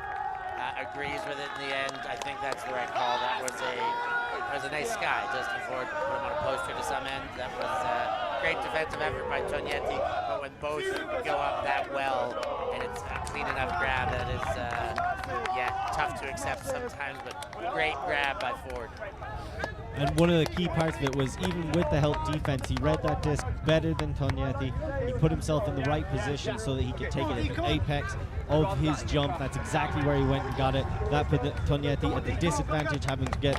agrees with it in the end. I think that's the right call. That was a nice sky. Justin Ford put him on a poster to some end. That was a great defensive effort by Tognetti. But when both go up that well, and it's a clean enough grab that is, tough to accept sometimes, but great grab by Ford. And one of the key parts of it was, even with the help defense, he read that disc better than Tognetti. He put himself in the right position so that he could take it at the apex of his jump. That's exactly where he went and got it. That put Tognetti at the disadvantage, having to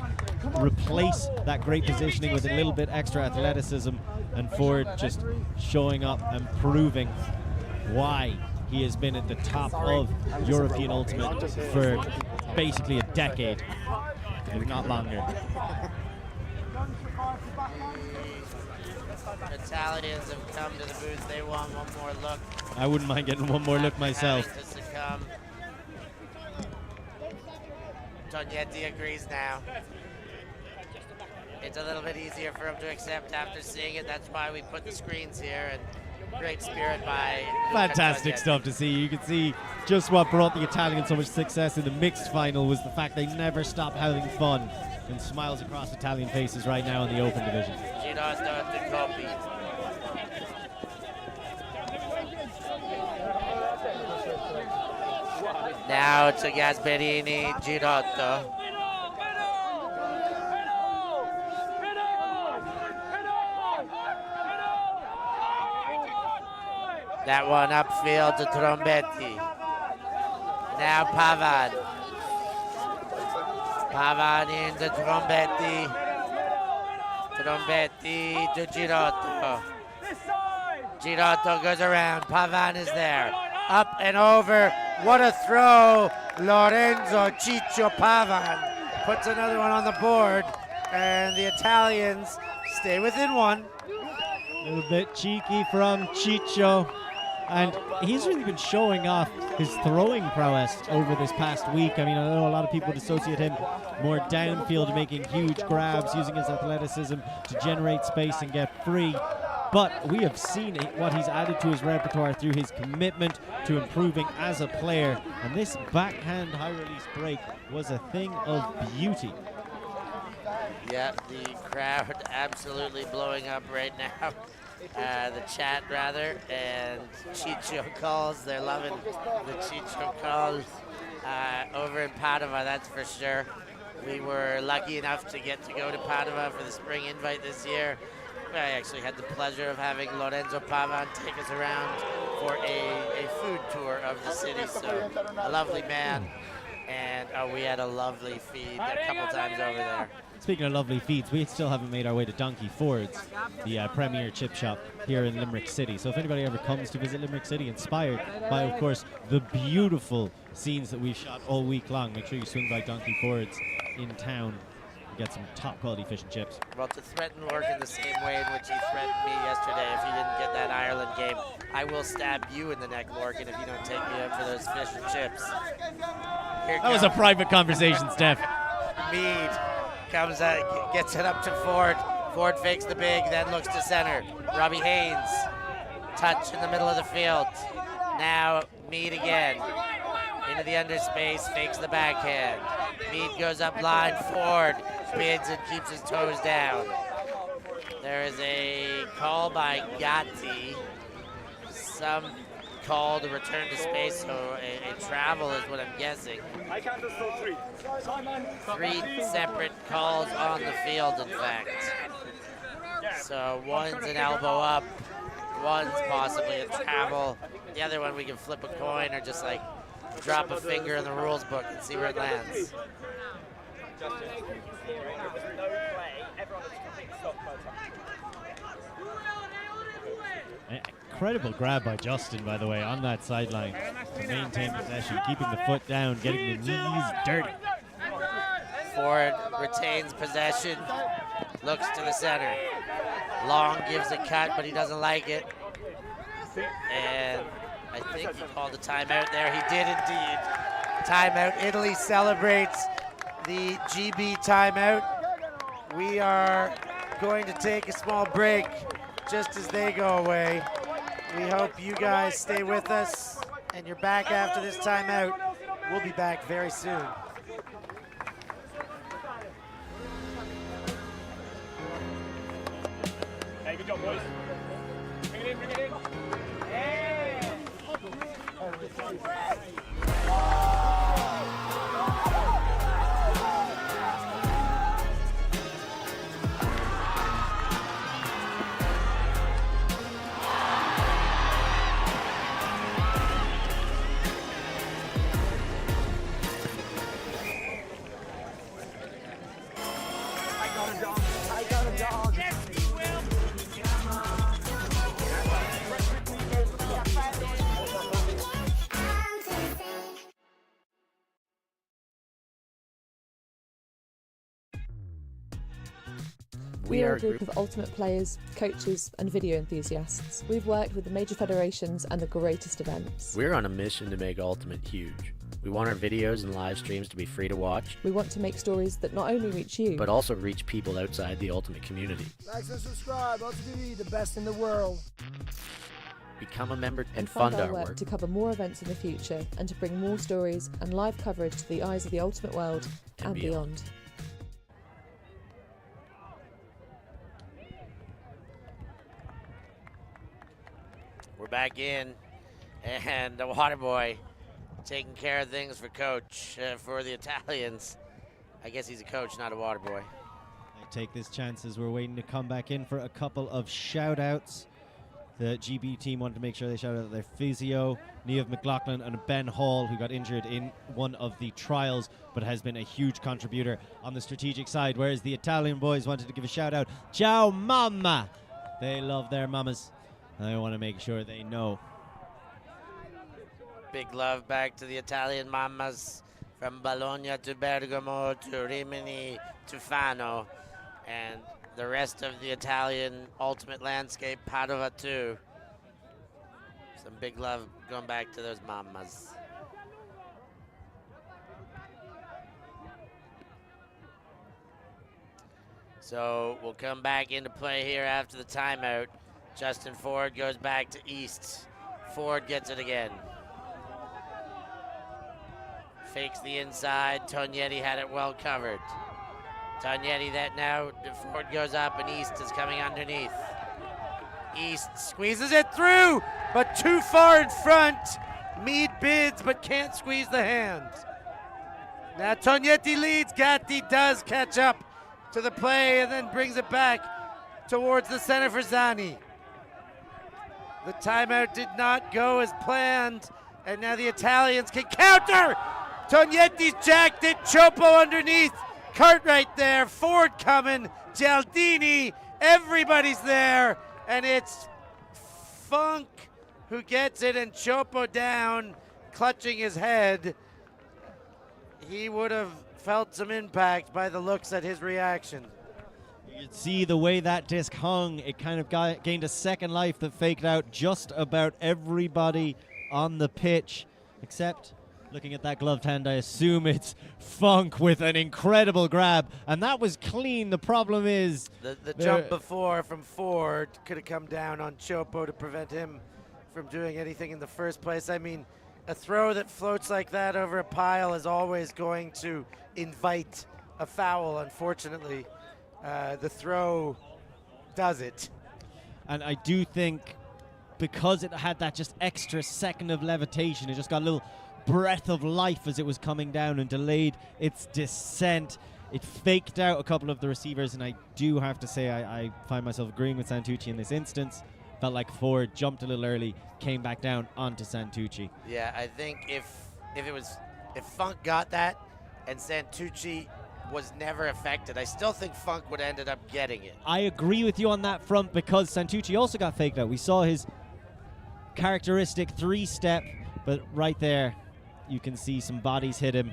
replace that great positioning with a little bit extra athleticism. And Ford just showing up and proving why he has been at the top of European Ultimate for basically a decade, if not longer. Italians have come to the booth. They want one more look. I wouldn't mind getting one more look myself. Tognetti agrees now. It's a little bit easier for him to accept after seeing it. That's why we put the screens here. And great spirit by fantastic stuff to see. You can see just what brought the Italians so much success in the mixed final was the fact they never stopped having fun. And smiles across Italian faces right now in the open division. Now to Gasperini, Girotto. That one upfield to Trombetti. Now Pavan. Pavan into Trombetti. Trombetti to Girotto. Girotto goes around. Pavan is there. Up and over. What a throw. Lorenzo Ciccio Pavan puts another one on the board. And the Italians stay within one. A little bit cheeky from Ciccio. And he's really been showing off his throwing prowess over this past week. I mean, I know a lot of people would associate him more downfield, making huge grabs, using his athleticism to generate space and get free. But we have seen what he's added to his repertoire through his commitment to improving as a player. And this backhand high release break was a thing of beauty. Yeah, the crowd absolutely blowing up right now. The chat rather, and Ciccio calls. They're loving the Ciccio calls over in Padova, that's for sure. We were lucky enough to get to go to Padova for the spring invite this year. I actually had the pleasure of having Lorenzo Pavan take us around for a food tour of the city, so a lovely man. And we had a lovely feed a couple times over there. Speaking of lovely feeds, we still haven't made our way to Donkey Ford's, the premier chip shop here in Limerick City. So if anybody ever comes to visit Limerick City, inspired by, of course, the beautiful scenes that we've shot all week long, make sure you swing by Donkey Ford's in town and get some top quality fish and chips. Well, to threaten Lorcan the same way in which he threatened me yesterday, if he didn't get that Ireland game, I will stab you in the neck, Lorcan, if you don't take me out for those fish and chips. Here That was a private conversation, Steph. Mead comes out, gets it up to Ford. Ford fakes the big, then looks to center. Robbie Haynes, touch in the middle of the field. Now Mead again, into the underspace, fakes the backhand. Mead goes up line, Ford bids and keeps his toes down. There is a call by Gatti. Some call to return to space, so a travel is what I'm guessing. Three separate calls on the field, in fact. So one's an elbow up, one's possibly a travel. The other one we can flip a coin or just like drop a finger in the rules book and see where it lands. Incredible grab by Justin, by the way, on that sideline to maintain possession, keeping the foot down, getting the knees dirty. Ford retains possession, looks to the center. Long gives a cut, but he doesn't like it. And I think he called a timeout there. He did indeed. Timeout. Italy celebrates the GB timeout. We are going to take a small break just as they go away. We hope you guys stay with us and you're back after this timeout. We'll be back very soon. Hey, good job, boys. Bring it in, bring it in. Hey! We are a group of ultimate players, coaches and video enthusiasts. We've worked with the major federations and the greatest events. We're on a mission to make Ultimate huge. We want our videos and live streams to be free to watch, We want to make stories that not only reach you, but also reach people outside the Ultimate community. Like and subscribe, ULTI.TV, the best in the world. Become a member and fund fund our work to cover more events in the future and to bring more stories and live coverage to the eyes of the ultimate world and beyond. We're back in, and the water boy taking care of things for coach, for the Italians. I guess he's a coach, not a water boy. I take this chance as we're waiting to come back in for a couple of shout-outs. The GB team wanted to make sure they shout out their physio, Niamh McLaughlin and Ben Hall, who got injured in one of the trials, but has been a huge contributor on the strategic side, whereas the Italian boys wanted to give a shout-out. Ciao, mama! They love their mamas. I want to make sure they know. Big love back to the Italian mamas, from Bologna to Bergamo to Rimini to Fano, and the rest of the Italian ultimate landscape, Padova too. Some big love going back to those mamas. So we'll come back into play here after the timeout. Justin Ford goes back to East. Ford gets it again. Fakes the inside. Tognetti had it well covered. Tognetti that now, Ford goes up and East is coming underneath. East squeezes it through, but too far in front. Mead bids, but can't squeeze the hand. Now Tognetti leads. Gatti does catch up to the play and then brings it back towards the center for Zani. The timeout did not go as planned, and now the Italians can counter. Tognetti's jacked it. Chopo underneath. Cartwright there. Ford coming. Gialdini. Everybody's there. And it's Funk who gets it, and Chopo down, clutching his head. He would have felt some impact by the looks at his reaction. You could see the way that disc hung. It kind of gained a second life that faked out just about everybody on the pitch, except looking at that gloved hand, I assume it's Funk with an incredible grab, and that was clean. The problem is the jump before from Ford could have come down on Chopo to prevent him from doing anything in the first place. I mean, a throw that floats like that over a pile is always going to invite a foul, unfortunately. The throw does it. And I do think because it had that just extra second of levitation, it just got a little breath of life as it was coming down and delayed its descent. It faked out a couple of the receivers, and I do have to say I find myself agreeing with Santucci in this instance. Felt like Ford jumped a little early, came back down onto Santucci. Yeah, I think if Funk got that and Santucci was never affected, I still think Funk would have ended up getting it. I agree with you on that front because Santucci also got faked out. We saw his characteristic three-step, but right there you can see some bodies hit him.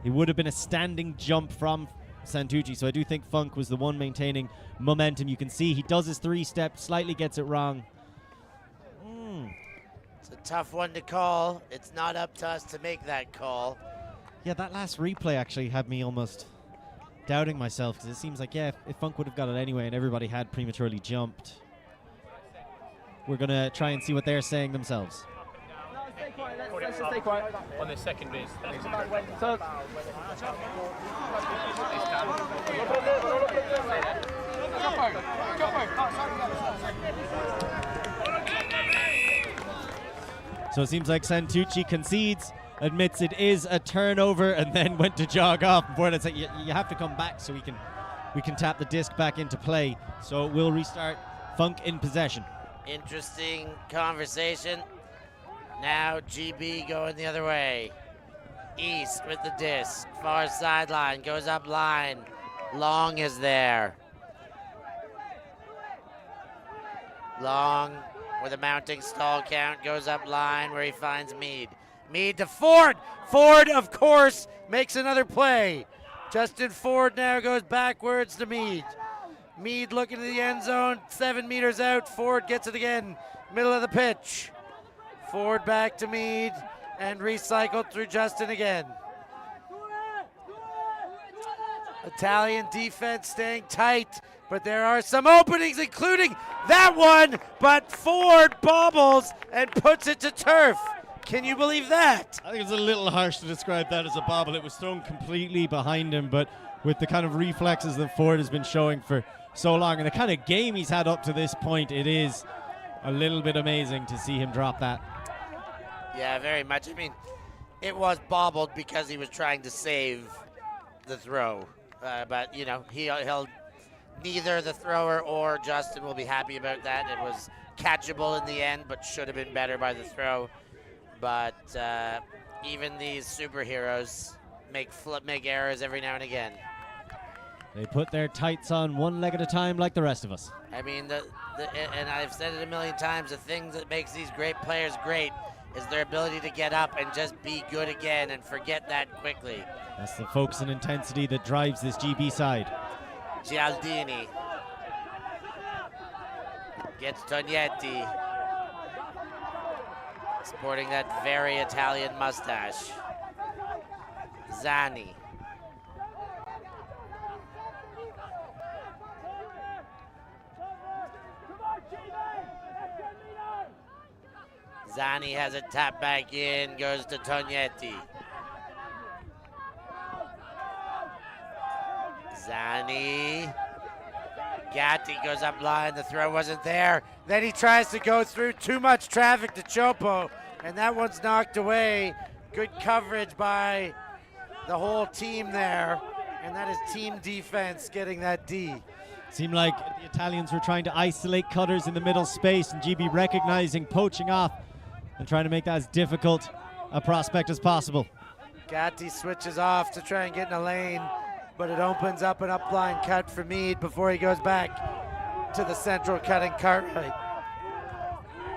It would have been a standing jump from Santucci, so I do think Funk was the one maintaining momentum. You can see he does his three-step, slightly gets it wrong. It's a tough one to call. It's not up to us to make that call. Yeah, that last replay actually had me almost doubting myself, because it seems like, yeah, if Funk would have got it anyway and everybody had prematurely jumped. We're going to try and see what they're saying themselves. Let's just stay quiet. On the second base. So, so it seems like Santucci concedes, admits it is a turnover, and then went to jog off. Before it's like, you have to come back so we can tap the disc back into play. So we'll restart. Funk in possession. Interesting conversation. Now GB going the other way. East with the disc. Far sideline, goes up line. Long is there. Long with a mounting stall count, goes up line where he finds Mead. Mead to Ford. Ford, of course, makes another play. Justin Ford now goes backwards to Mead. Mead looking to the end zone, 7 meters out. Ford gets it again, middle of the pitch. Ford back to Mead and recycled through Justin again. Italian defense staying tight, but there are some openings, including that one, but Ford bobbles and puts it to turf. Can you believe that? I think it's a little harsh to describe that as a bobble. It was thrown completely behind him, but with the kind of reflexes that Ford has been showing for so long and the kind of game he's had up to this point, it is a little bit amazing to see him drop that. Yeah, very much. I mean, it was bobbled because he was trying to save the throw. But, you know, he'll neither the thrower or Justin will be happy about that. It was catchable in the end, but should have been better by the throw. But even these superheroes make errors every now and again. They put their tights on one leg at a time like the rest of us. I mean, and I've said it a million times, the thing that makes these great players great is their ability to get up and just be good again and forget that quickly. That's the focus and intensity that drives this GB side. Gialdini gets Tognetti, sporting that very Italian mustache. Zani. Zani has it tapped back in, goes to Tognetti. Zani. Gatti goes up line, the throw wasn't there. Then he tries to go through too much traffic to Chopo, and that one's knocked away. Good coverage by the whole team there, and that is team defense getting that D. Seemed like the Italians were trying to isolate cutters in the middle space, and GB recognizing, poaching off, and trying to make that as difficult a prospect as possible. Gatti switches off to try and get in a lane, but it opens up an upline cut for Meade before he goes back to the central cutting Cartwright.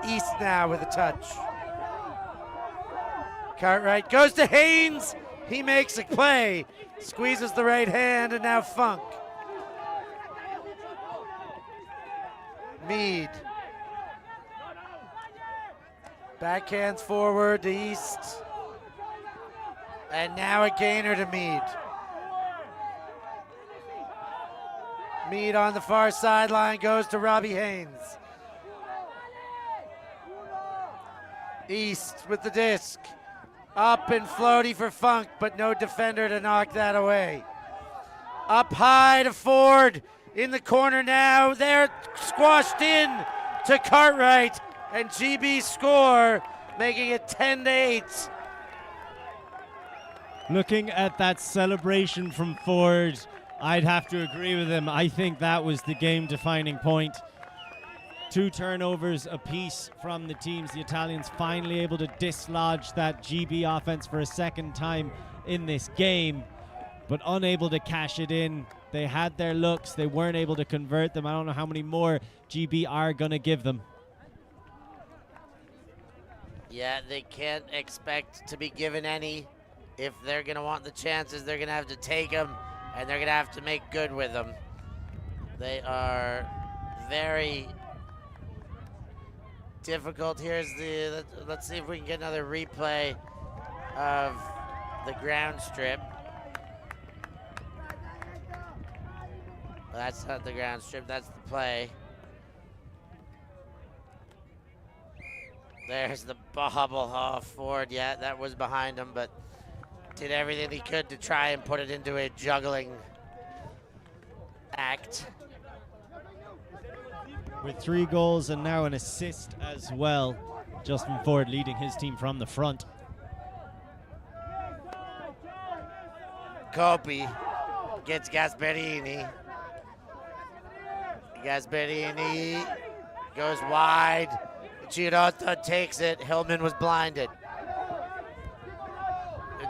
East now with a touch. Cartwright goes to Haynes. He makes a play, squeezes the right hand, and now Funk. Meade. Backhands forward to East. And now a gainer to Meade. Meade on the far sideline goes to Robbie Haynes. East with the disc. Up and floaty for Funk, but no defender to knock that away. Up high to Ford. In the corner now. They're squashed in to Cartwright. And GB score, making it 10-8. Looking at that celebration from Ford, I'd have to agree with him. I think that was the game-defining point. 2 turnovers apiece from the teams. The Italians finally able to dislodge that GB offense for a second time in this game, but unable to cash it in. They had their looks. They weren't able to convert them. I don't know how many more GB are going to give them. Yeah, they can't expect to be given any. If they're going to want the chances, they're going to have to take them, and they're going to have to make good with them. They are very difficult. Here's the, let's see if we can get another replay of the ground strip. That's not the ground strip, that's the play. There's the bobble off Ford. Yeah, that was behind him, but did everything he could to try and put it into a juggling act. With 3 goals and now an assist as well. Justin Ford leading his team from the front. Coppi gets Gasperini. Gasperini goes wide. Girotto takes it. Hillman was blinded.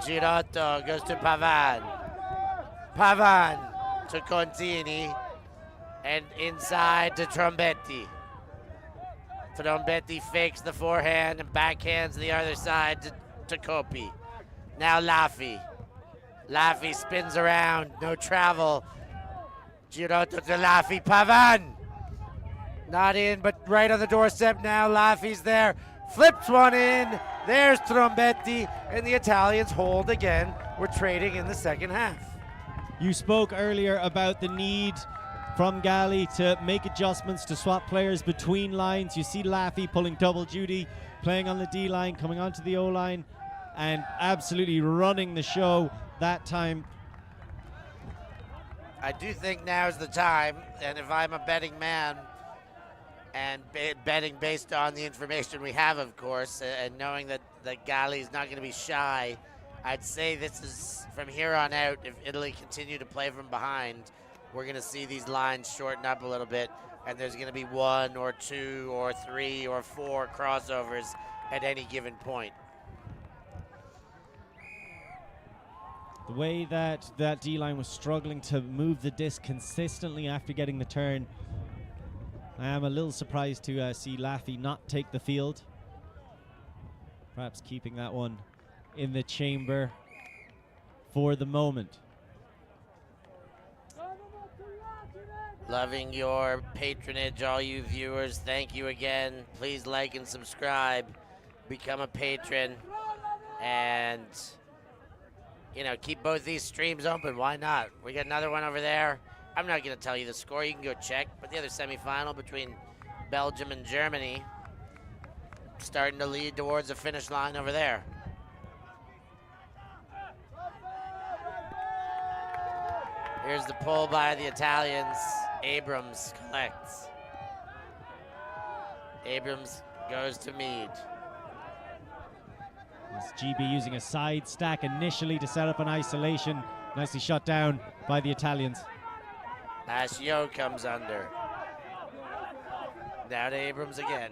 Girotto goes to Pavan. Pavan to Contini. And inside to Trombetti. Trombetti fakes the forehand and backhands the other side to Coppi. Now Laffy. Laffy spins around. No travel. Girotto to Laffy. Pavan. Not in, but right on the doorstep now. Laffy's there. Flips one in. There's Trombetti. And the Italians hold again. We're trading in the second half. You spoke earlier about the need from Galli to make adjustments, to swap players between lines. You see Laffy pulling double duty, playing on the D line, coming onto the O line, and absolutely running the show that time. I do think now's the time, and if I'm a betting man, and betting based on the information we have, of course, and knowing that Galli's not going to be shy, I'd say this is, from here on out, if Italy continue to play from behind, we're going to see these lines shorten up a little bit, and there's going to be 1 or 2 or 3 or 4 crossovers at any given point. The way that D-line was struggling to move the disc consistently after getting the turn, I am a little surprised to see Laffy not take the field. Perhaps keeping that one in the chamber for the moment. Loving your patronage, all you viewers. Thank you again. Please like and subscribe. Become a patron. And, you know, keep both these streams open. Why not? We got another one over there. I'm not going to tell you the score. You can go check. But the other semifinal between Belgium and Germany starting to lead towards the finish line over there. Here's the pull by the Italians. Abrams collects. Abrams goes to Meade. It's GB using a side stack initially to set up an isolation. Nicely shut down by the Italians. Asio comes under. Now to Abrams again.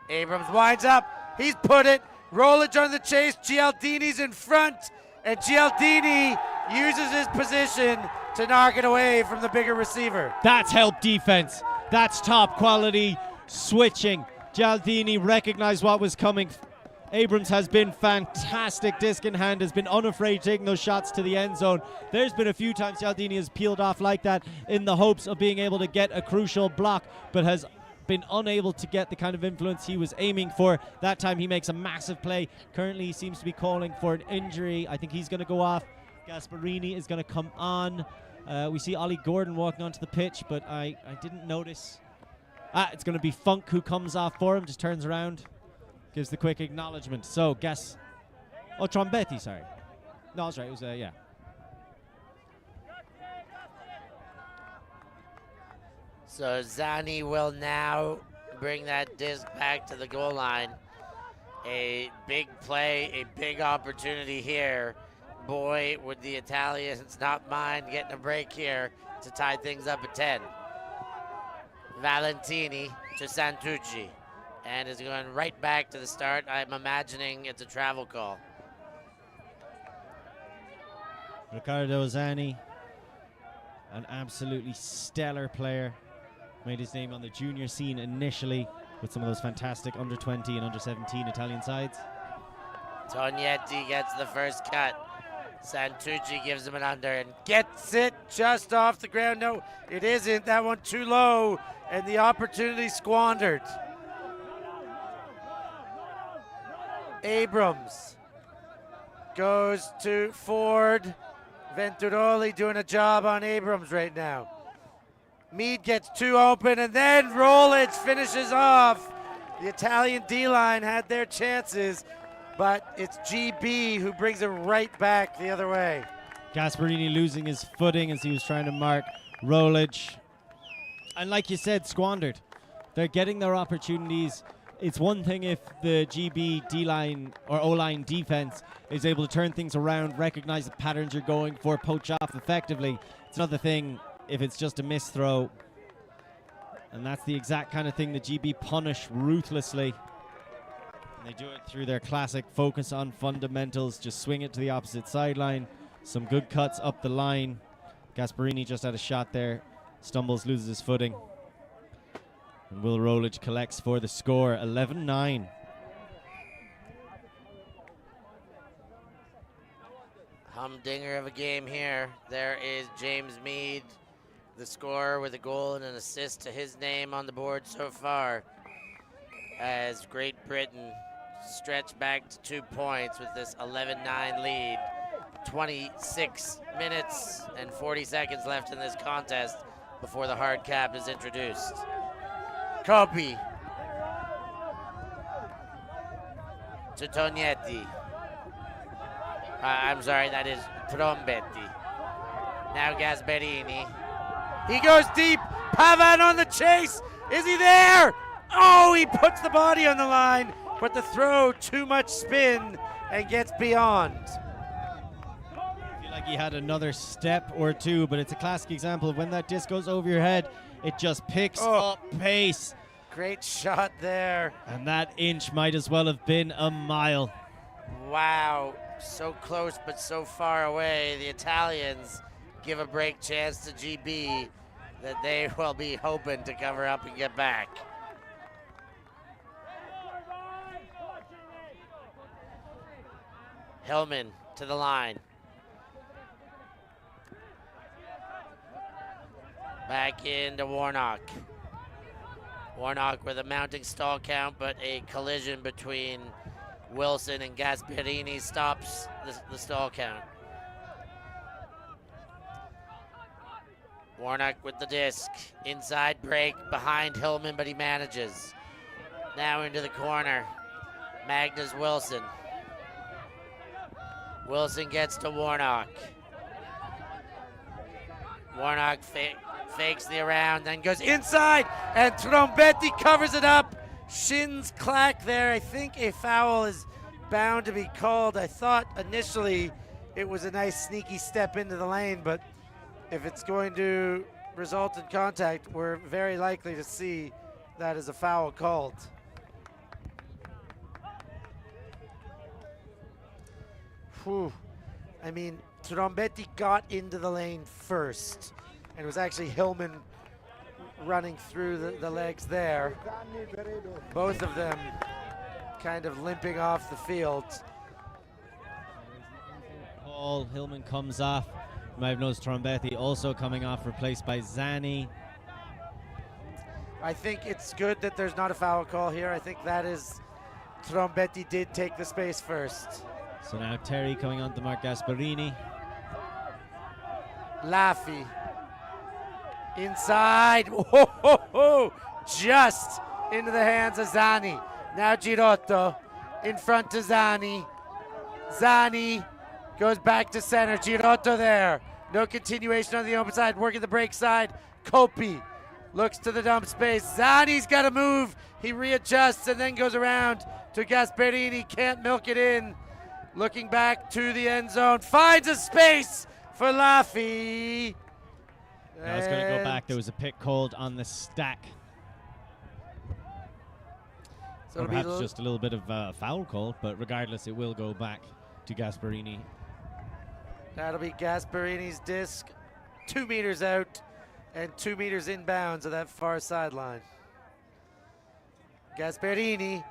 Abrams winds up. He's put it Rolich on the chase. Gialdini's in front, and Gialdini uses his position to knock it away from the bigger receiver. That's help defense. That's top quality switching. Gialdini recognized what was coming. Abrams has been fantastic. Disc in hand, has been unafraid taking those shots to the end zone. There's been a few times Gialdini has peeled off like that in the hopes of being able to get a crucial block, but has been unable to get the kind of influence he was aiming for. That time he makes a massive play. Currently he seems to be calling for an injury. I think he's going to go off. Gasparini is going to come on. We see Ollie Gordon walking onto the pitch, but I didn't notice. It's going to be Funk who comes off for him, just turns around, gives the quick acknowledgement. So, Trombetti, sorry. No, that's right, it was, yeah. So Zani will now bring that disc back to the goal line. A big play, a big opportunity here. Boy, would the Italians not mind getting a break here to tie things up at 10. Valentini to Santucci, and is going right back to the start. I'm imagining it's a travel call. Riccardo Zani, an absolutely stellar player. Made his name on the junior scene initially with some of those fantastic under 20 and under 17 Italian sides. Tognetti gets the first cut. Santucci gives him an under and gets it just off the ground. No, it isn't. That one too low, and the opportunity squandered. Abrams goes to Ford. Venturoli doing a job on Abrams right now. Mead gets too open, and then Rolich finishes off. The Italian D-line had their chances, but it's GB who brings it right back the other way. Gasparini losing his footing as he was trying to mark Rolich. And like you said, squandered. They're getting their opportunities. It's one thing if the GB D-line or O-line defense is able to turn things around, recognize the patterns you're going for, poach off effectively. It's another thing if it's just a misthrow. And that's the exact kind of thing the GB punish ruthlessly. And they do it through their classic focus on fundamentals. Just swing it to the opposite sideline. Some good cuts up the line. Gasparini just had a shot there. Stumbles, loses his footing. And Will Rolich collects for the score, 11-9. Humdinger of a game here. There is James Mead, the scorer, with a goal and an assist to his name on the board so far, as Great Britain stretch back to 2 points with this 11-9 lead. 26 minutes and 40 seconds left in this contest before the hard cap is introduced. Copy to Tognetti. I'm sorry, that is Trombetti. Now Gasparini. He goes deep. Pavan on the chase. Is he there? Oh, he puts the body on the line, but the throw, too much spin, and gets beyond. I feel like he had another step or two, but it's a classic example of when that disc goes over your head, it just picks up pace. Great shot there. And that inch might as well have been a mile. Wow, so close but so far away. The Italians give a break chance to GB that they will be hoping to cover up and get back. Hillman to the line. Back into Warnock. Warnock with a mounting stall count, but a collision between Wilson and Gasparini stops the stall count. Warnock with the disc. Inside break behind Hillman, but he manages. Now into the corner. Magnus Wilson. Wilson gets to Warnock. Warnock fakes the around, then goes inside, and Trombetti covers it up. Shins clack there. I think a foul is bound to be called. I thought initially it was a nice sneaky step into the lane, but if it's going to result in contact, we're very likely to see that as a foul called. Whew. I mean, Trombetti got into the lane first, and it was actually Hillman running through the legs there. Both of them kind of limping off the field. Paul Hillman comes off. You might have noticed Trombetti also coming off, replaced by Zani. I think it's good that there's not a foul call here. I think that is, Trombetti did take the space first. So now Terry coming on to Mark Gasparini. Laffy inside, oh, just into the hands of Zani. Now Girotto in front to Zani. Zani goes back to center. Girotto there. No continuation on the open side. Working the break side. Kopi looks to the dump space. Zani's got to move. He readjusts and then goes around to Gasparini. Can't milk it in. Looking back to the end zone. Finds a space for Laffy. Now it's going to go back. There was a pick called on the stack. So Or perhaps just a little bit of a foul call, but regardless, it will go back to Gasparini. That'll be Gasparini's disc. 2 meters out and 2 meters inbounds of that far sideline. Gasparini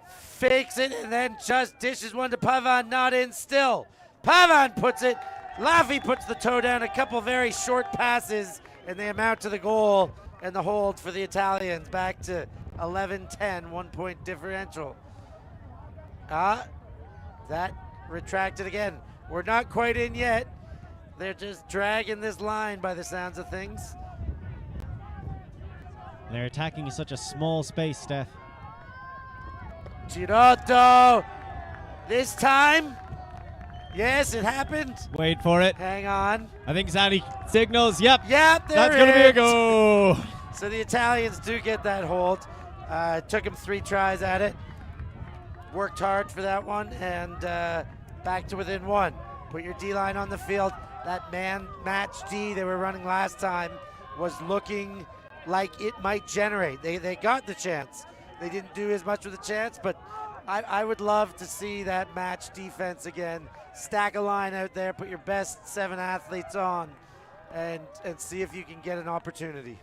fakes it and then just dishes one to Pavan, not in still. Pavan puts it. Laffy puts the toe down. A couple very short passes and they amount to the goal and the hold for the Italians. Back to 11-10, 1 point differential. That retracted again. We're not quite in yet. They're just dragging this line by the sounds of things. They're attacking in such a small space, Steph. Girotto, this time, yes, it happened. Wait for it. Hang on. I think Zani signals. Yep. Yep, there That's it going to be a is. go. So the Italians do get that hold. Took him 3 tries at it. Worked hard for that one and back to within 1. Put your D-line on the field. That man match D they were running last time was looking like it might generate. They got the chance. They didn't do as much with the chance, but I would love to see that match defense again. Stack a line out there, put your best 7 athletes on, and see if you can get an opportunity.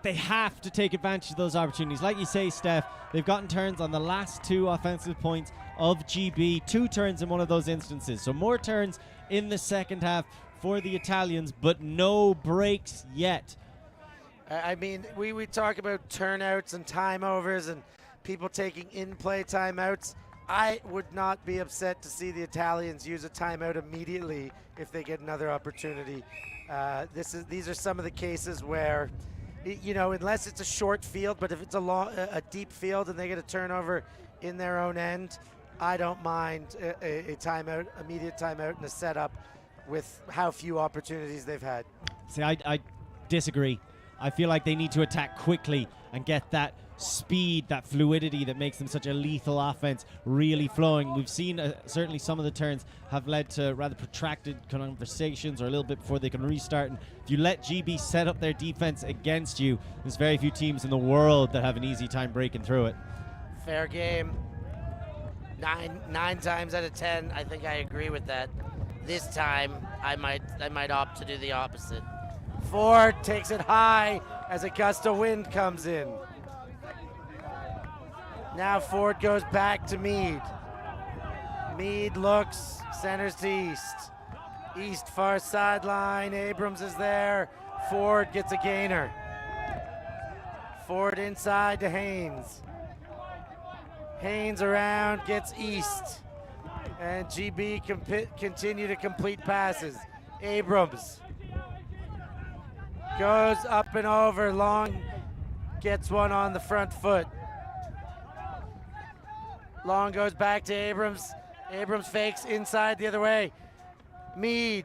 They have to take advantage of those opportunities. Like you say, Steph, they've gotten turns on the last 2 offensive points of GB. 2 turns in one of those instances. So more turns in the second half for the Italians, but no breaks yet. I mean, we talk about turnouts and timeovers and people taking in-play timeouts. I would not be upset to see the Italians use a timeout immediately if they get another opportunity. These are some of the cases where, you know, unless it's a short field, but if it's a deep field and they get a turnover in their own end, I don't mind a timeout, immediate timeout and a setup with how few opportunities they've had. See, I disagree. I feel like they need to attack quickly and get that speed, that fluidity that makes them such a lethal offense really flowing. We've seen certainly some of the turns have led to rather protracted conversations or a little bit before they can restart. And if you let GB set up their defense against you, there's very few teams in the world that have an easy time breaking through it. Fair game. Nine times out of 10, I think I agree with that. This time, I might opt to do the opposite. Ford takes it high as a gust of wind comes in. Now Ford goes back to Mead. Mead looks, centers to East. East far sideline, Abrams is there. Ford gets a gainer. Ford inside to Haynes. Haynes around, gets East. And GB continue to complete passes. Abrams goes up and over. Long gets one on the front foot. Long goes back to Abrams. Abrams fakes inside the other way. Mead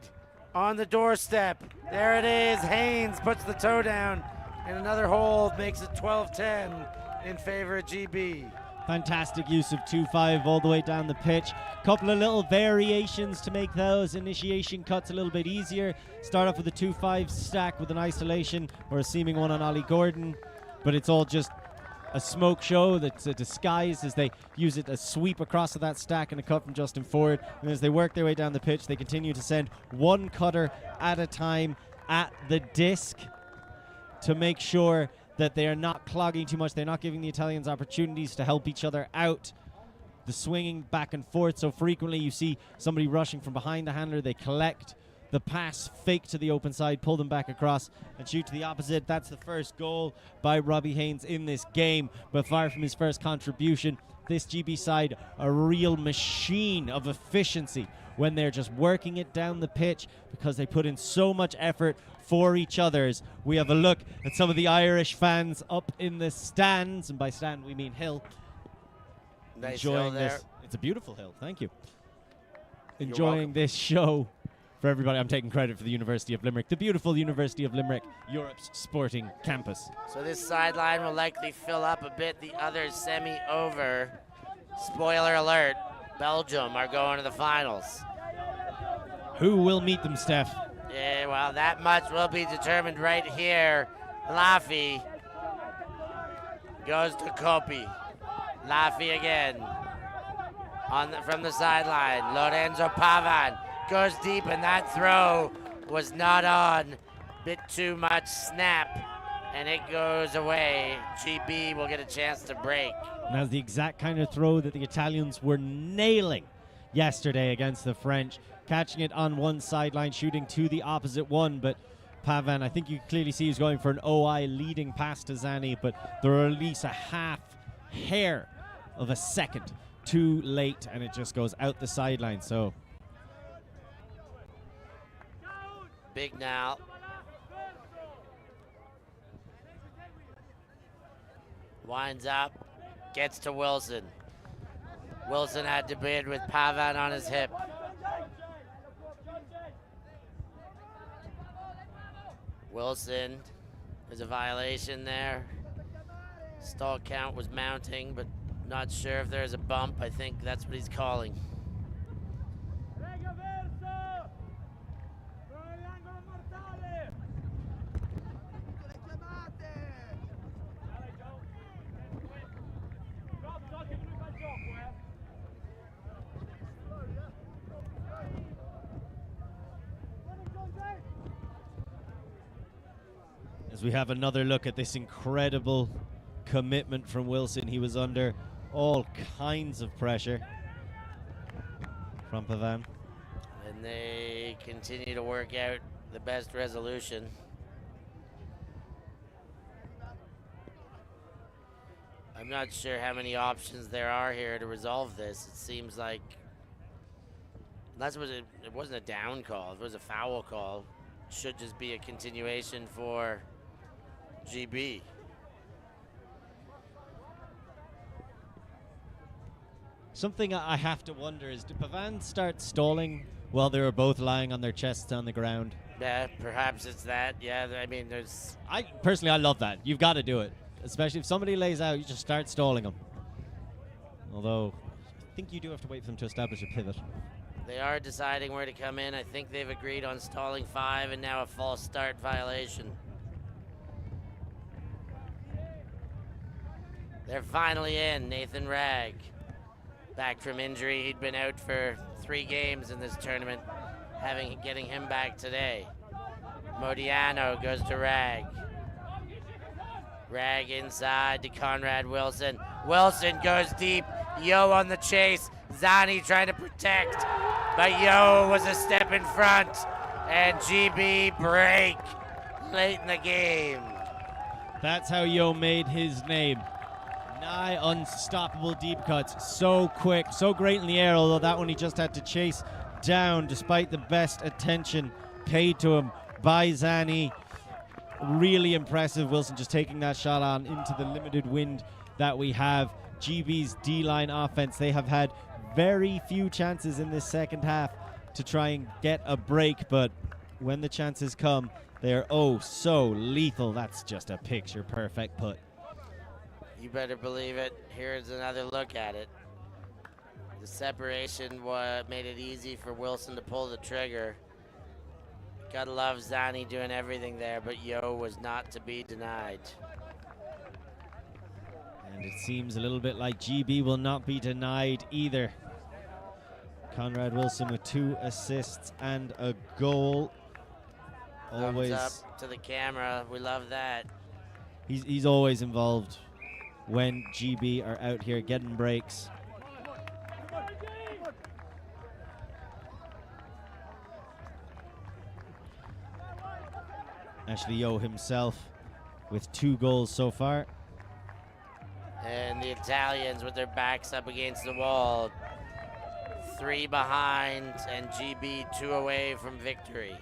on the doorstep. There it is. Haynes puts the toe down. And another hold makes it 12-10 in favor of GB. Fantastic use of 2-5 all the way down the pitch. Couple of little variations to make those initiation cuts a little bit easier. Start off with a 2-5 stack with an isolation or a seaming one on Ollie Gordon. But it's all just a smoke show that's a disguise as they use it as sweep across to that stack and a cut from Justin Ford. And as they work their way down the pitch, they continue to send one cutter at a time at the disc to make sure that they are not clogging too much. They're not giving the Italians opportunities to help each other out. The swinging back and forth so frequently, you see somebody rushing from behind the handler. They collect the pass, fake to the open side, pull them back across and shoot to the opposite. That's the first goal by Robbie Haynes in this game, but far from his first contribution. This GB side, a real machine of efficiency when they're just working it down the pitch because they put in so much effort for each other's. We have a look at some of the Irish fans up in the stands, and by stand we mean hill. Nice Enjoying hill there. this. It's a beautiful hill, thank you. Enjoying this show for everybody. I'm taking credit for the University of Limerick, the beautiful University of Limerick, Europe's sporting campus. So this sideline will likely fill up a bit. The other semi over. Spoiler alert, Belgium are going to the finals. Who will meet them, Steph? Yeah, well, that much will be determined right here. Laffy goes to Kopi. Laffy again from the sideline. Lorenzo Pavan goes deep, and that throw was not on. Bit too much snap, and it goes away. GB will get a chance to break. And that's the exact kind of throw that the Italians were nailing yesterday against the French. Catching it on one sideline, shooting to the opposite one, but Pavan, I think you clearly see he's going for an OI leading pass to Zani, but they're at least a half hair of a second too late, and it just goes out the sideline. So Big now. Winds up, gets to Wilson. Wilson had to bid with Pavan on his hip. Wilson, there's a violation there. Stall count was mounting, but not sure if there's a bump. I think that's what he's calling. as we have another look at this incredible commitment from Wilson, he was under all kinds of pressure from Pavan. And they continue to work out the best resolution. I'm not sure how many options there are here to resolve this. It seems like, unless it wasn't a down call, if it was a foul call, it should just be a continuation for GB. Something I have to wonder is, did Pavan start stalling while they were both lying on their chests on the ground? Yeah, perhaps it's that. Yeah, I mean, there's... I love that. You've got to do it. Especially if somebody lays out, you just start stalling them. Although, I think you do have to wait for them to establish a pivot. They are deciding where to come in. I think they've agreed on stalling 5 and now a false start violation. They're finally in. Nathan Ragg, back from injury. He'd been out for 3 games in this tournament, getting him back today. Modiano goes to Ragg. Ragg inside to Conrad Wilson. Wilson goes deep. Yo on the chase. Zani trying to protect, but Yo was a step in front, and GB break late in the game. That's how Yo made his name. Nigh unstoppable deep cuts. So quick, so great in the air, although that one he just had to chase down despite the best attention paid to him by Zani. Really impressive. Wilson just taking that shot on into the limited wind that we have. GB's D-line offense, they have had very few chances in this second half to try and get a break, but when the chances come, they're oh so lethal. That's just a picture perfect put. You better believe it. Here's another look at it. The separation made it easy for Wilson to pull the trigger. Gotta love Zani doing everything there, but Yo was not to be denied. And it seems a little bit like GB will not be denied either. Conrad Wilson with 2 assists and a goal. Always Thumbs up to the camera. We love that. He's always involved when GB are out here getting breaks. Ashley Yo himself with 2 goals so far. And the Italians with their backs up against the wall. 3 behind and GB 2 away from victory.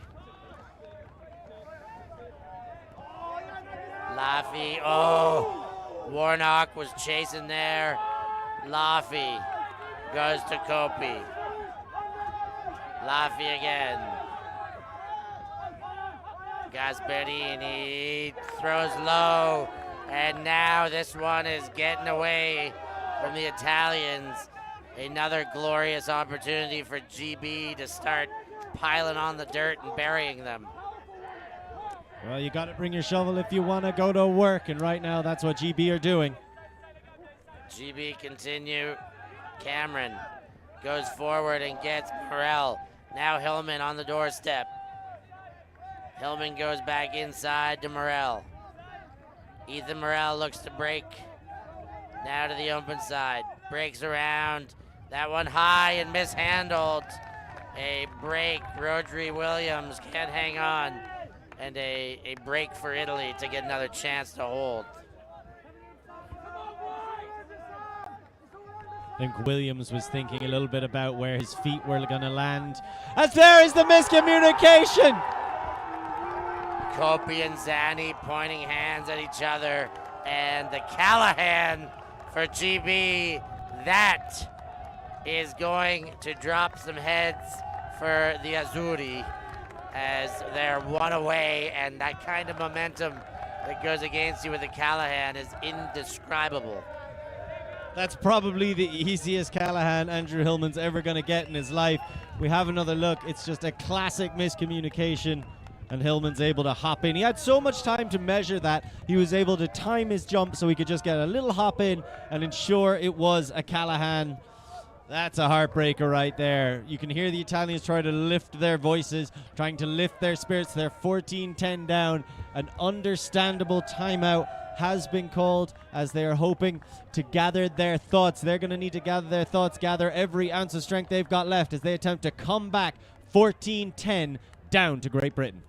Laffy, oh, Warnock was chasing there. Laffy goes to Kopi. Laffy again. Gasperini throws low, and now this one is getting away from the Italians. Another glorious opportunity for GB to start piling on the dirt and burying them. Well, you got to bring your shovel if you want to go to work, and right now that's what GB are doing. GB continue. Cameron goes forward and gets Morel. Now Hillman on the doorstep. Hillman goes back inside to Morel. Ethan Morel looks to break. Now to the open side. Breaks around. That one high and mishandled. A break. Rodri Williams can't hang on. And a break for Italy to get another chance to hold. I think Williams was thinking a little bit about where his feet were going to land. As there is the miscommunication! Kopi and Zani pointing hands at each other. And the Callahan for GB. That is going to drop some heads for the Azzurri, as they're 1 away, and that kind of momentum that goes against you with the Callahan is indescribable. That's probably the easiest Callahan Andrew Hillman's ever going to get in his life. We have another look. It's just a classic miscommunication, and Hillman's able to hop in. He had so much time to measure that. He was able to time his jump so he could just get a little hop in and ensure it was a Callahan. That's a heartbreaker right there. You can hear the Italians try to lift their voices, trying to lift their spirits. They're 14-10 down. An understandable timeout has been called as they are hoping to gather their thoughts. They're going to need to gather their thoughts, gather every ounce of strength they've got left as they attempt to come back 14-10 down to Great Britain.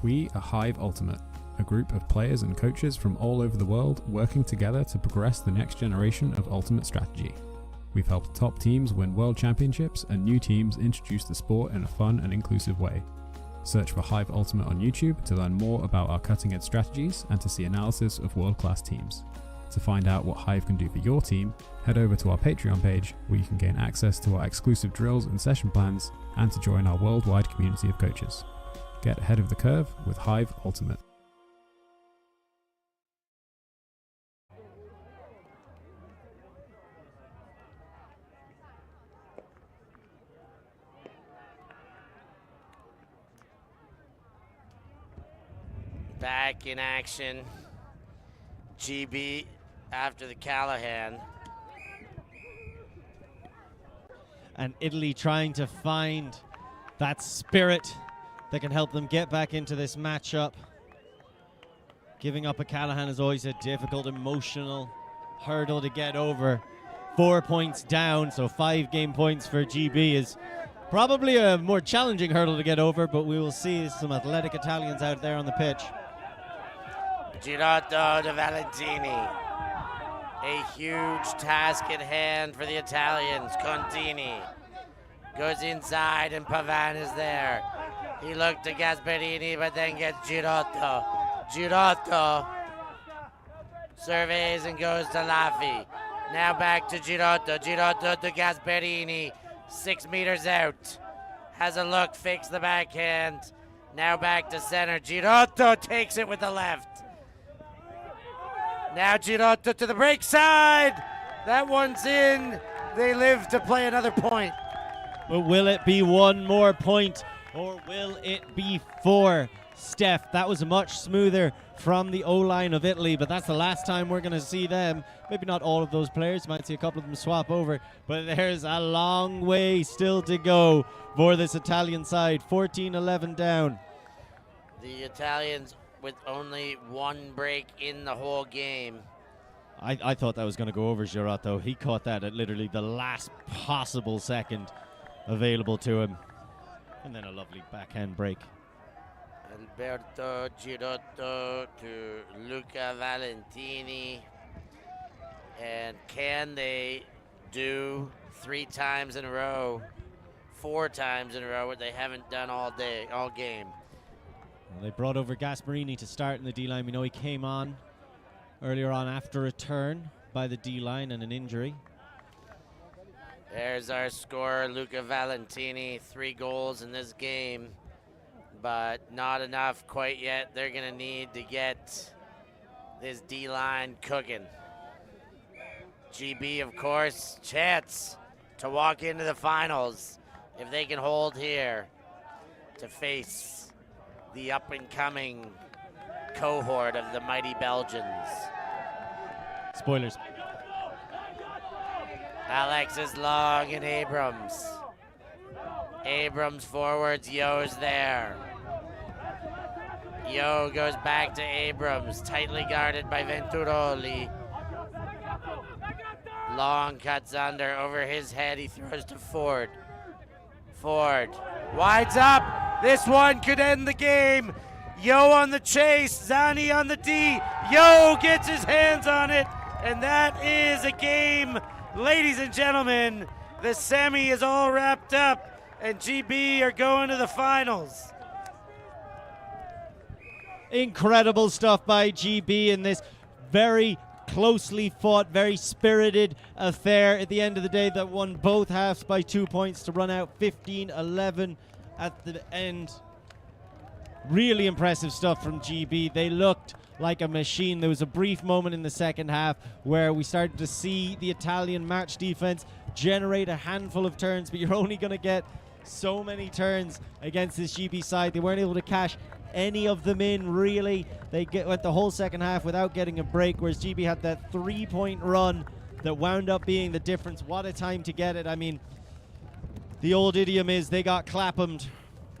We are Hive Ultimate, a group of players and coaches from all over the world working together to progress the next generation of Ultimate strategy. We've helped top teams win world championships and new teams introduce the sport in a fun and inclusive way. Search for Hive Ultimate on YouTube to learn more about our cutting-edge strategies and to see analysis of world-class teams. To find out what Hive can do for your team, head over to our Patreon page where you can gain access to our exclusive drills and session plans and to join our worldwide community of coaches. Get ahead of the curve with Hive Ultimate. Back in action. GB after the Callahan. And Italy trying to find that spirit that can help them get back into this matchup. Giving up a Callahan is always a difficult emotional hurdle to get over. 4 points down, so 5 game points for GB is probably a more challenging hurdle to get over, but we will see some athletic Italians out there on the pitch. Girotto de Valentini. A huge task at hand for the Italians. Contini Goes inside, and Pavan is there. He looked to Gasparini, but then gets Girotto. Girotto surveys and goes to Laffy. Now back to Girotto. Girotto to Gasparini. 6 meters out. Has a look, fakes the backhand. Now back to center. Girotto takes it with the left. Now Girotto to the break side. That one's in. They live to play another point. But will it be one more point, or will it be 4? Steph, that was much smoother from the O-line of Italy, but that's the last time we're going to see them. Maybe not all of those players, might see a couple of them swap over, but there's a long way still to go for this Italian side. 14-11 down. The Italians with only 1 break in the whole game. I thought that was going to go over Girotto. He caught that at literally the last possible second available to him. And then a lovely backhand break. Alberto Girotto to Luca Valentini. And can they do 3 times in a row, 4 times in a row, what they haven't done all game? Well, they brought over Gasparini to start in the D-line. We know he came on earlier on after a turn by the D-line and an injury. There's our scorer, Luca Valentini. 3 goals in this game, but not enough quite yet. They're going to need to get this D-line cooking. GB, of course, chance to walk into the finals if they can hold here to face the up-and-coming cohort of the mighty Belgians. Spoilers. Alex is long and Abrams. Abrams forwards, Yo's there. Yo goes back to Abrams, tightly guarded by Venturoli. Long cuts under, over his head, he throws to Ford. Ford, wides up, this one could end the game. Yo on the chase, Zani on the D. Yo gets his hands on it, and that is a game. Ladies and gentlemen, the semi is all wrapped up, and GB are going to the finals. Incredible stuff by GB in this very closely fought, very spirited affair at the end of the day that won both halves by 2 points to run out 15-11 at the end. Really impressive stuff from GB. They looked like a machine. There was a brief moment in the second half where we started to see the Italian match defense generate a handful of turns, but you're only going to get so many turns against this GB side. They weren't able to cash any of them in, really. They went the whole second half without getting a break, whereas GB had that 3-point run that wound up being the difference. What a time to get it. I mean, the old idiom is they got claphammed.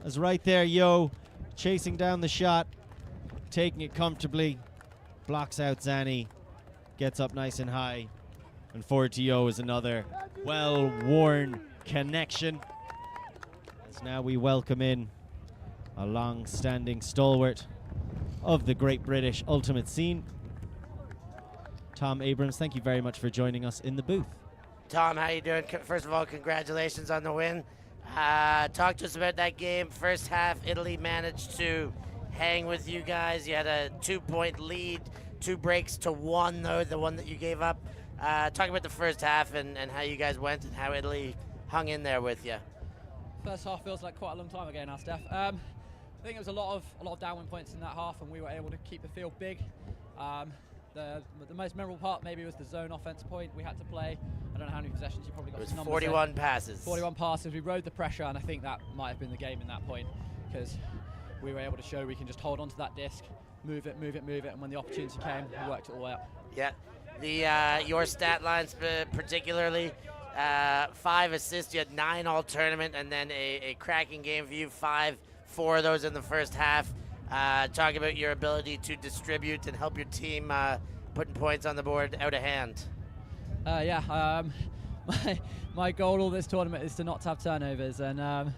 As right there, Yo chasing down the shot, taking it comfortably, blocks out Zani, gets up nice and high, and forward to Yo is another well-worn connection. As now we welcome in a long-standing stalwart of the great British ultimate scene, Tom Abrams. Thank you very much for joining us in the booth. Tom, how you doing? First of all, congratulations on the win. Talk to us about that game. First half, Italy managed to hang with you guys. You had a 2-point lead, 2 breaks to 1, though, the one that you gave up. Talk about the first half and how you guys went and how Italy hung in there with you. First half feels like quite a long time ago now, Steph. I think it was a lot of downwind points in that half, and we were able to keep the field big. The most memorable part maybe was the zone offense point we had to play. I don't know how many possessions you probably got. It was 41 passes. 41 passes. We rode the pressure, and I think that might have been the game in that point, because we were able to show we can just hold onto that disc, move it, and when the opportunity came, we worked it all out. Yeah. Your stat lines particularly, 5 assists. You had 9 all tournament, and then a cracking game for you. 4 of those in the first half. Talk about your ability to distribute and help your team putting points on the board out of hand. My goal all this tournament is to not have turnovers, and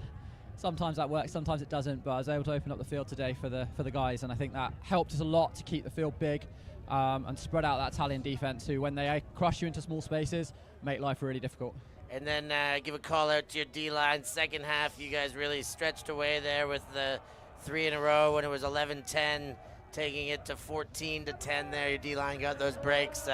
sometimes that works, sometimes it doesn't. But I was able to open up the field today for the guys, and I think that helped us a lot to keep the field big and spread out that Italian defense, who, when they crush you into small spaces, make life really difficult. And then give a call out to your D-line. Second half, you guys really stretched away there with the 3 in a row when it was 11-10, taking it to 14-10 there. Your D-line got those breaks.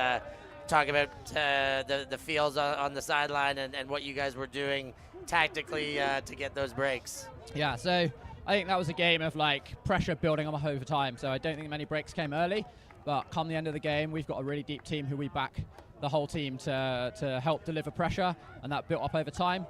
Talk about the feels on the sideline and what you guys were doing tactically to get those breaks. Yeah, so I think that was a game of like pressure building on over time. So I don't think many breaks came early, but come the end of the game, we've got a really deep team who we back the whole team to help deliver pressure, and that built up over time.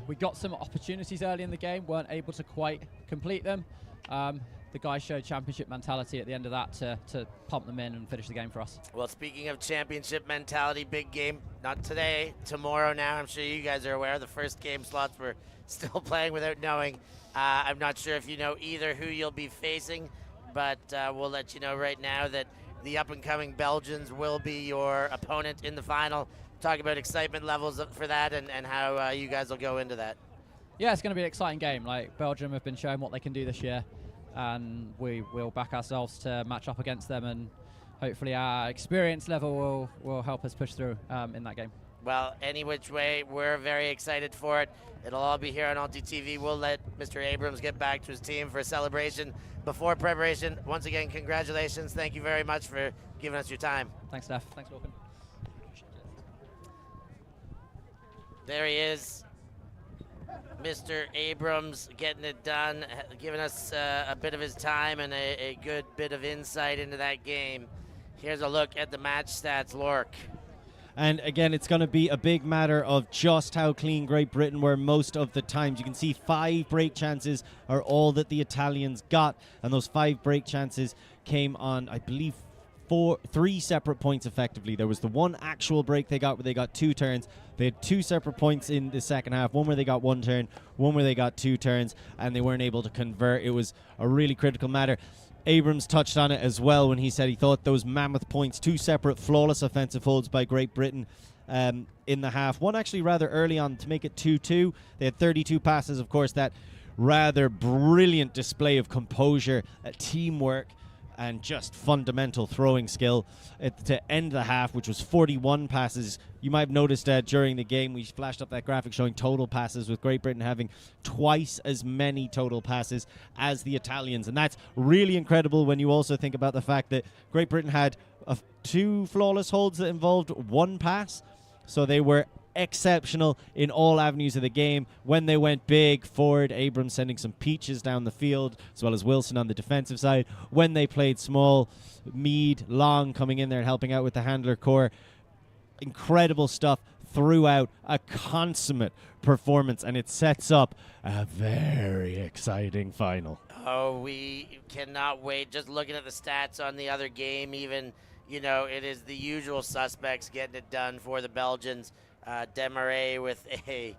We got some opportunities early in the game, weren't able to quite complete them. The guys showed championship mentality at the end of that to pump them in and finish the game for us. Well, speaking of championship mentality, big game, not today, tomorrow now. I'm sure you guys are aware the first game slots we're still playing without knowing. I'm not sure if you know either who you'll be facing, but we'll let you know right now that the up-and-coming Belgians will be your opponent in the final. Talk about excitement levels for that and how you guys will go into that. Yeah, it's going to be an exciting game. Like, Belgium have been showing what they can do this year, and we will back ourselves to match up against them, and hopefully our experience level will help us push through in that game. Well, any which way, we're very excited for it. It'll all be here on ULTI.TV. We'll let Mr. Abrams get back to his team for a celebration before preparation. Once again, congratulations. Thank you very much for giving us your time. Thanks, Steph. Thanks, Wilkin. There he is, Mr. Abrams, getting it done, giving us a bit of his time and a good bit of insight into that game. Here's a look at the match stats, Lork. And again, it's going to be a big matter of just how clean Great Britain were most of the times. You can see 5 break chances are all that the Italians got, and those 5 break chances came on, I believe, 3 separate points effectively. There was the one actual break they got where they got 2 turns. They had 2 separate points in the second half, one where they got 1 turn, one where they got 2 turns, and they weren't able to convert. It was a really critical matter. Abrams touched on it as well when he said he thought those mammoth points, 2 separate flawless offensive holds by Great Britain in the half. One actually rather early on to make it 2-2. They had 32 passes, of course, that rather brilliant display of composure, teamwork, and just fundamental throwing skill to end the half, which was 41 passes. You might have noticed that during the game we flashed up that graphic showing total passes, with Great Britain having twice as many total passes as the Italians. And that's really incredible when you also think about the fact that Great Britain had 2 flawless holds that involved 1 pass. So they were exceptional in all avenues of the game. When they went big forward, Abrams sending some peaches down the field, as well as Wilson on the defensive side. When they played small, Meade, Long coming in there and helping out with the handler core. Incredible stuff throughout, a consummate performance, and it sets up a very exciting final. Oh, we cannot wait. Just looking at the stats on the other game, even, you know, it is the usual suspects getting it done for the Belgians. Demarais with a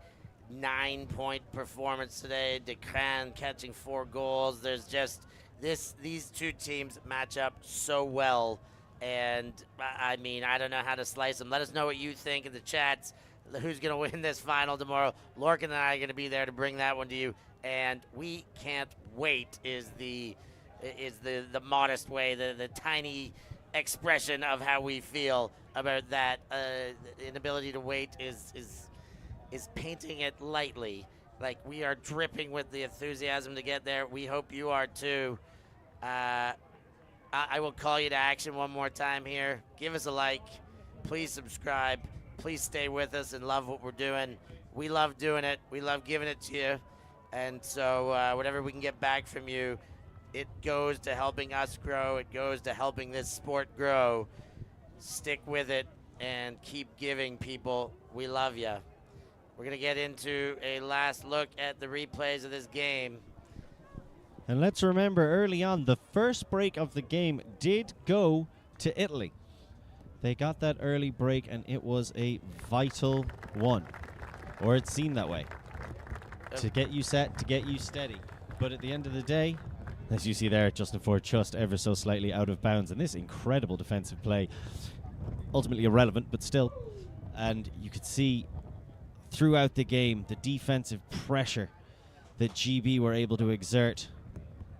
9-point performance today. Decran catching 4 goals. There's just these 2 teams match up so well, and I mean, I don't know how to slice them. Let us know what you think in the chats. Who's going to win this final tomorrow? Lorcan and I are going to be there to bring that one to you, and we can't wait. Is the modest way, the tiny expression of how we feel about that. Inability to wait is painting it lightly. Like, we are dripping with the enthusiasm to get there. We hope you are too. I will call you to action one more time here. Give us a like. Please subscribe. Please stay with us and love what we're doing. We love doing it. We love giving it to you. And so whatever we can get back from you, it goes to helping us grow. It goes to helping this sport grow. Stick with it and keep giving, people. We love you. We're going to get into a last look at the replays of this game. And let's remember, early on, the first break of the game did go to Italy. They got that early break, and it was a vital one. Or it seemed that way. To get you set, to get you steady. But at the end of the day, as you see there, Justin Ford just ever so slightly out of bounds. And this incredible defensive play, ultimately irrelevant, but still. And you could see throughout the game the defensive pressure that GB were able to exert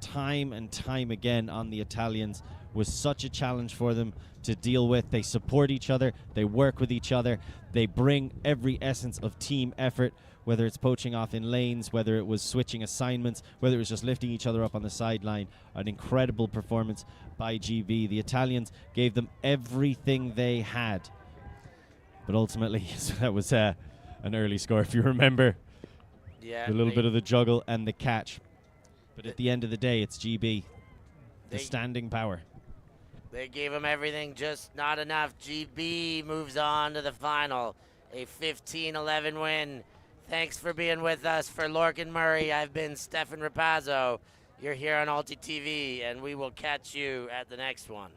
time and time again on the Italians was such a challenge for them to deal with. They support each other, they work with each other, they bring every essence of team effort, whether it's poaching off in lanes, whether it was switching assignments, whether it was just lifting each other up on the sideline. An incredible performance by GB. The Italians gave them everything they had. But ultimately, that was an early score, if you remember. Yeah. A little bit of the juggle and the catch. But at the end of the day, it's GB, the standing power. They gave him everything, just not enough. GB moves on to the final, a 15-11 win. Thanks for being with us. For Lorcan Murray, I've been Stefan Rapazzo. You're here on ULTI.TV, and we will catch you at the next one.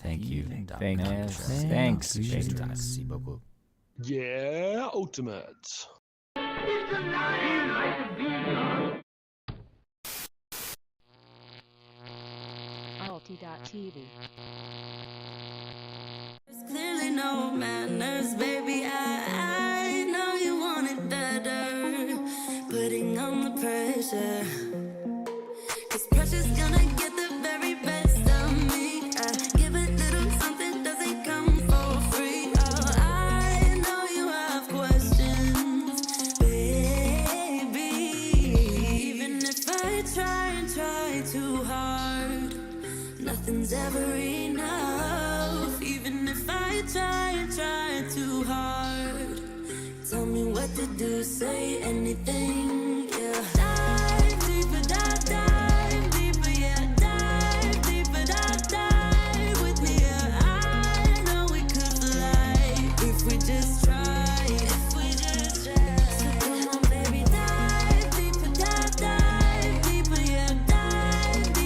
Thank you. Thanks. Merci beaucoup. Yeah, Ultimate. ULTI.TV. There's clearly no manners, baby. I know you want it better. Putting on the pressure. 'Cause pressure's gonna get the very best of me. I give a little something, doesn't come for free. Oh, I know you have questions, baby. Even if I try and try too hard, nothing's ever enough. Even if I try and try too hard, tell me what to do, say anything, yeah. Dive deeper, dive deeper, yeah. Dive deeper, dive with me, yeah. I know we could fly if we just try. If we just try. So come on, baby, dive deeper, yeah. Dive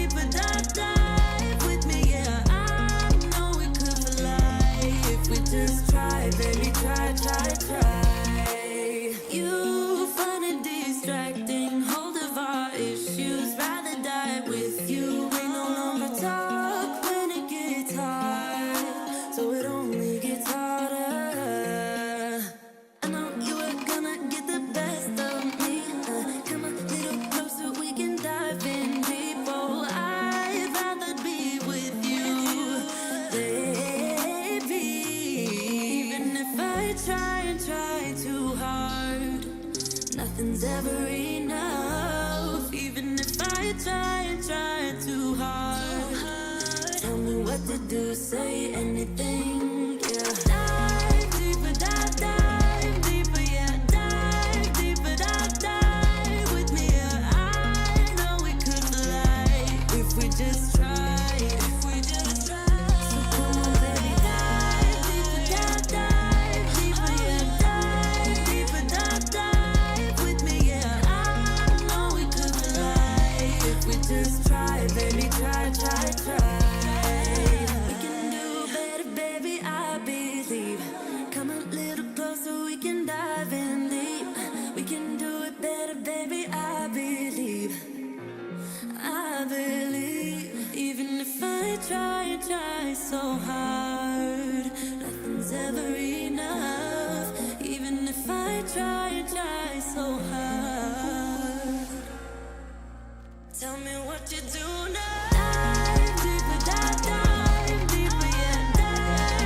nothing's ever enough. Even if I try and try too hard, tell me what to do, say anything, yeah. Dive deeper, dive deeper, yeah. Dive deeper, dive with me, yeah. I know we could fly if we just try, if we just try. So come on, baby, dive deeper, dive deeper, yeah. Dive deeper, dive with me, yeah. I know we could fly if we just try, baby, try, try, try. We can do better, baby, I believe. Come a little closer, we can dive in deep. We can do it better, baby, I believe. I believe. Even if I try and try so hard,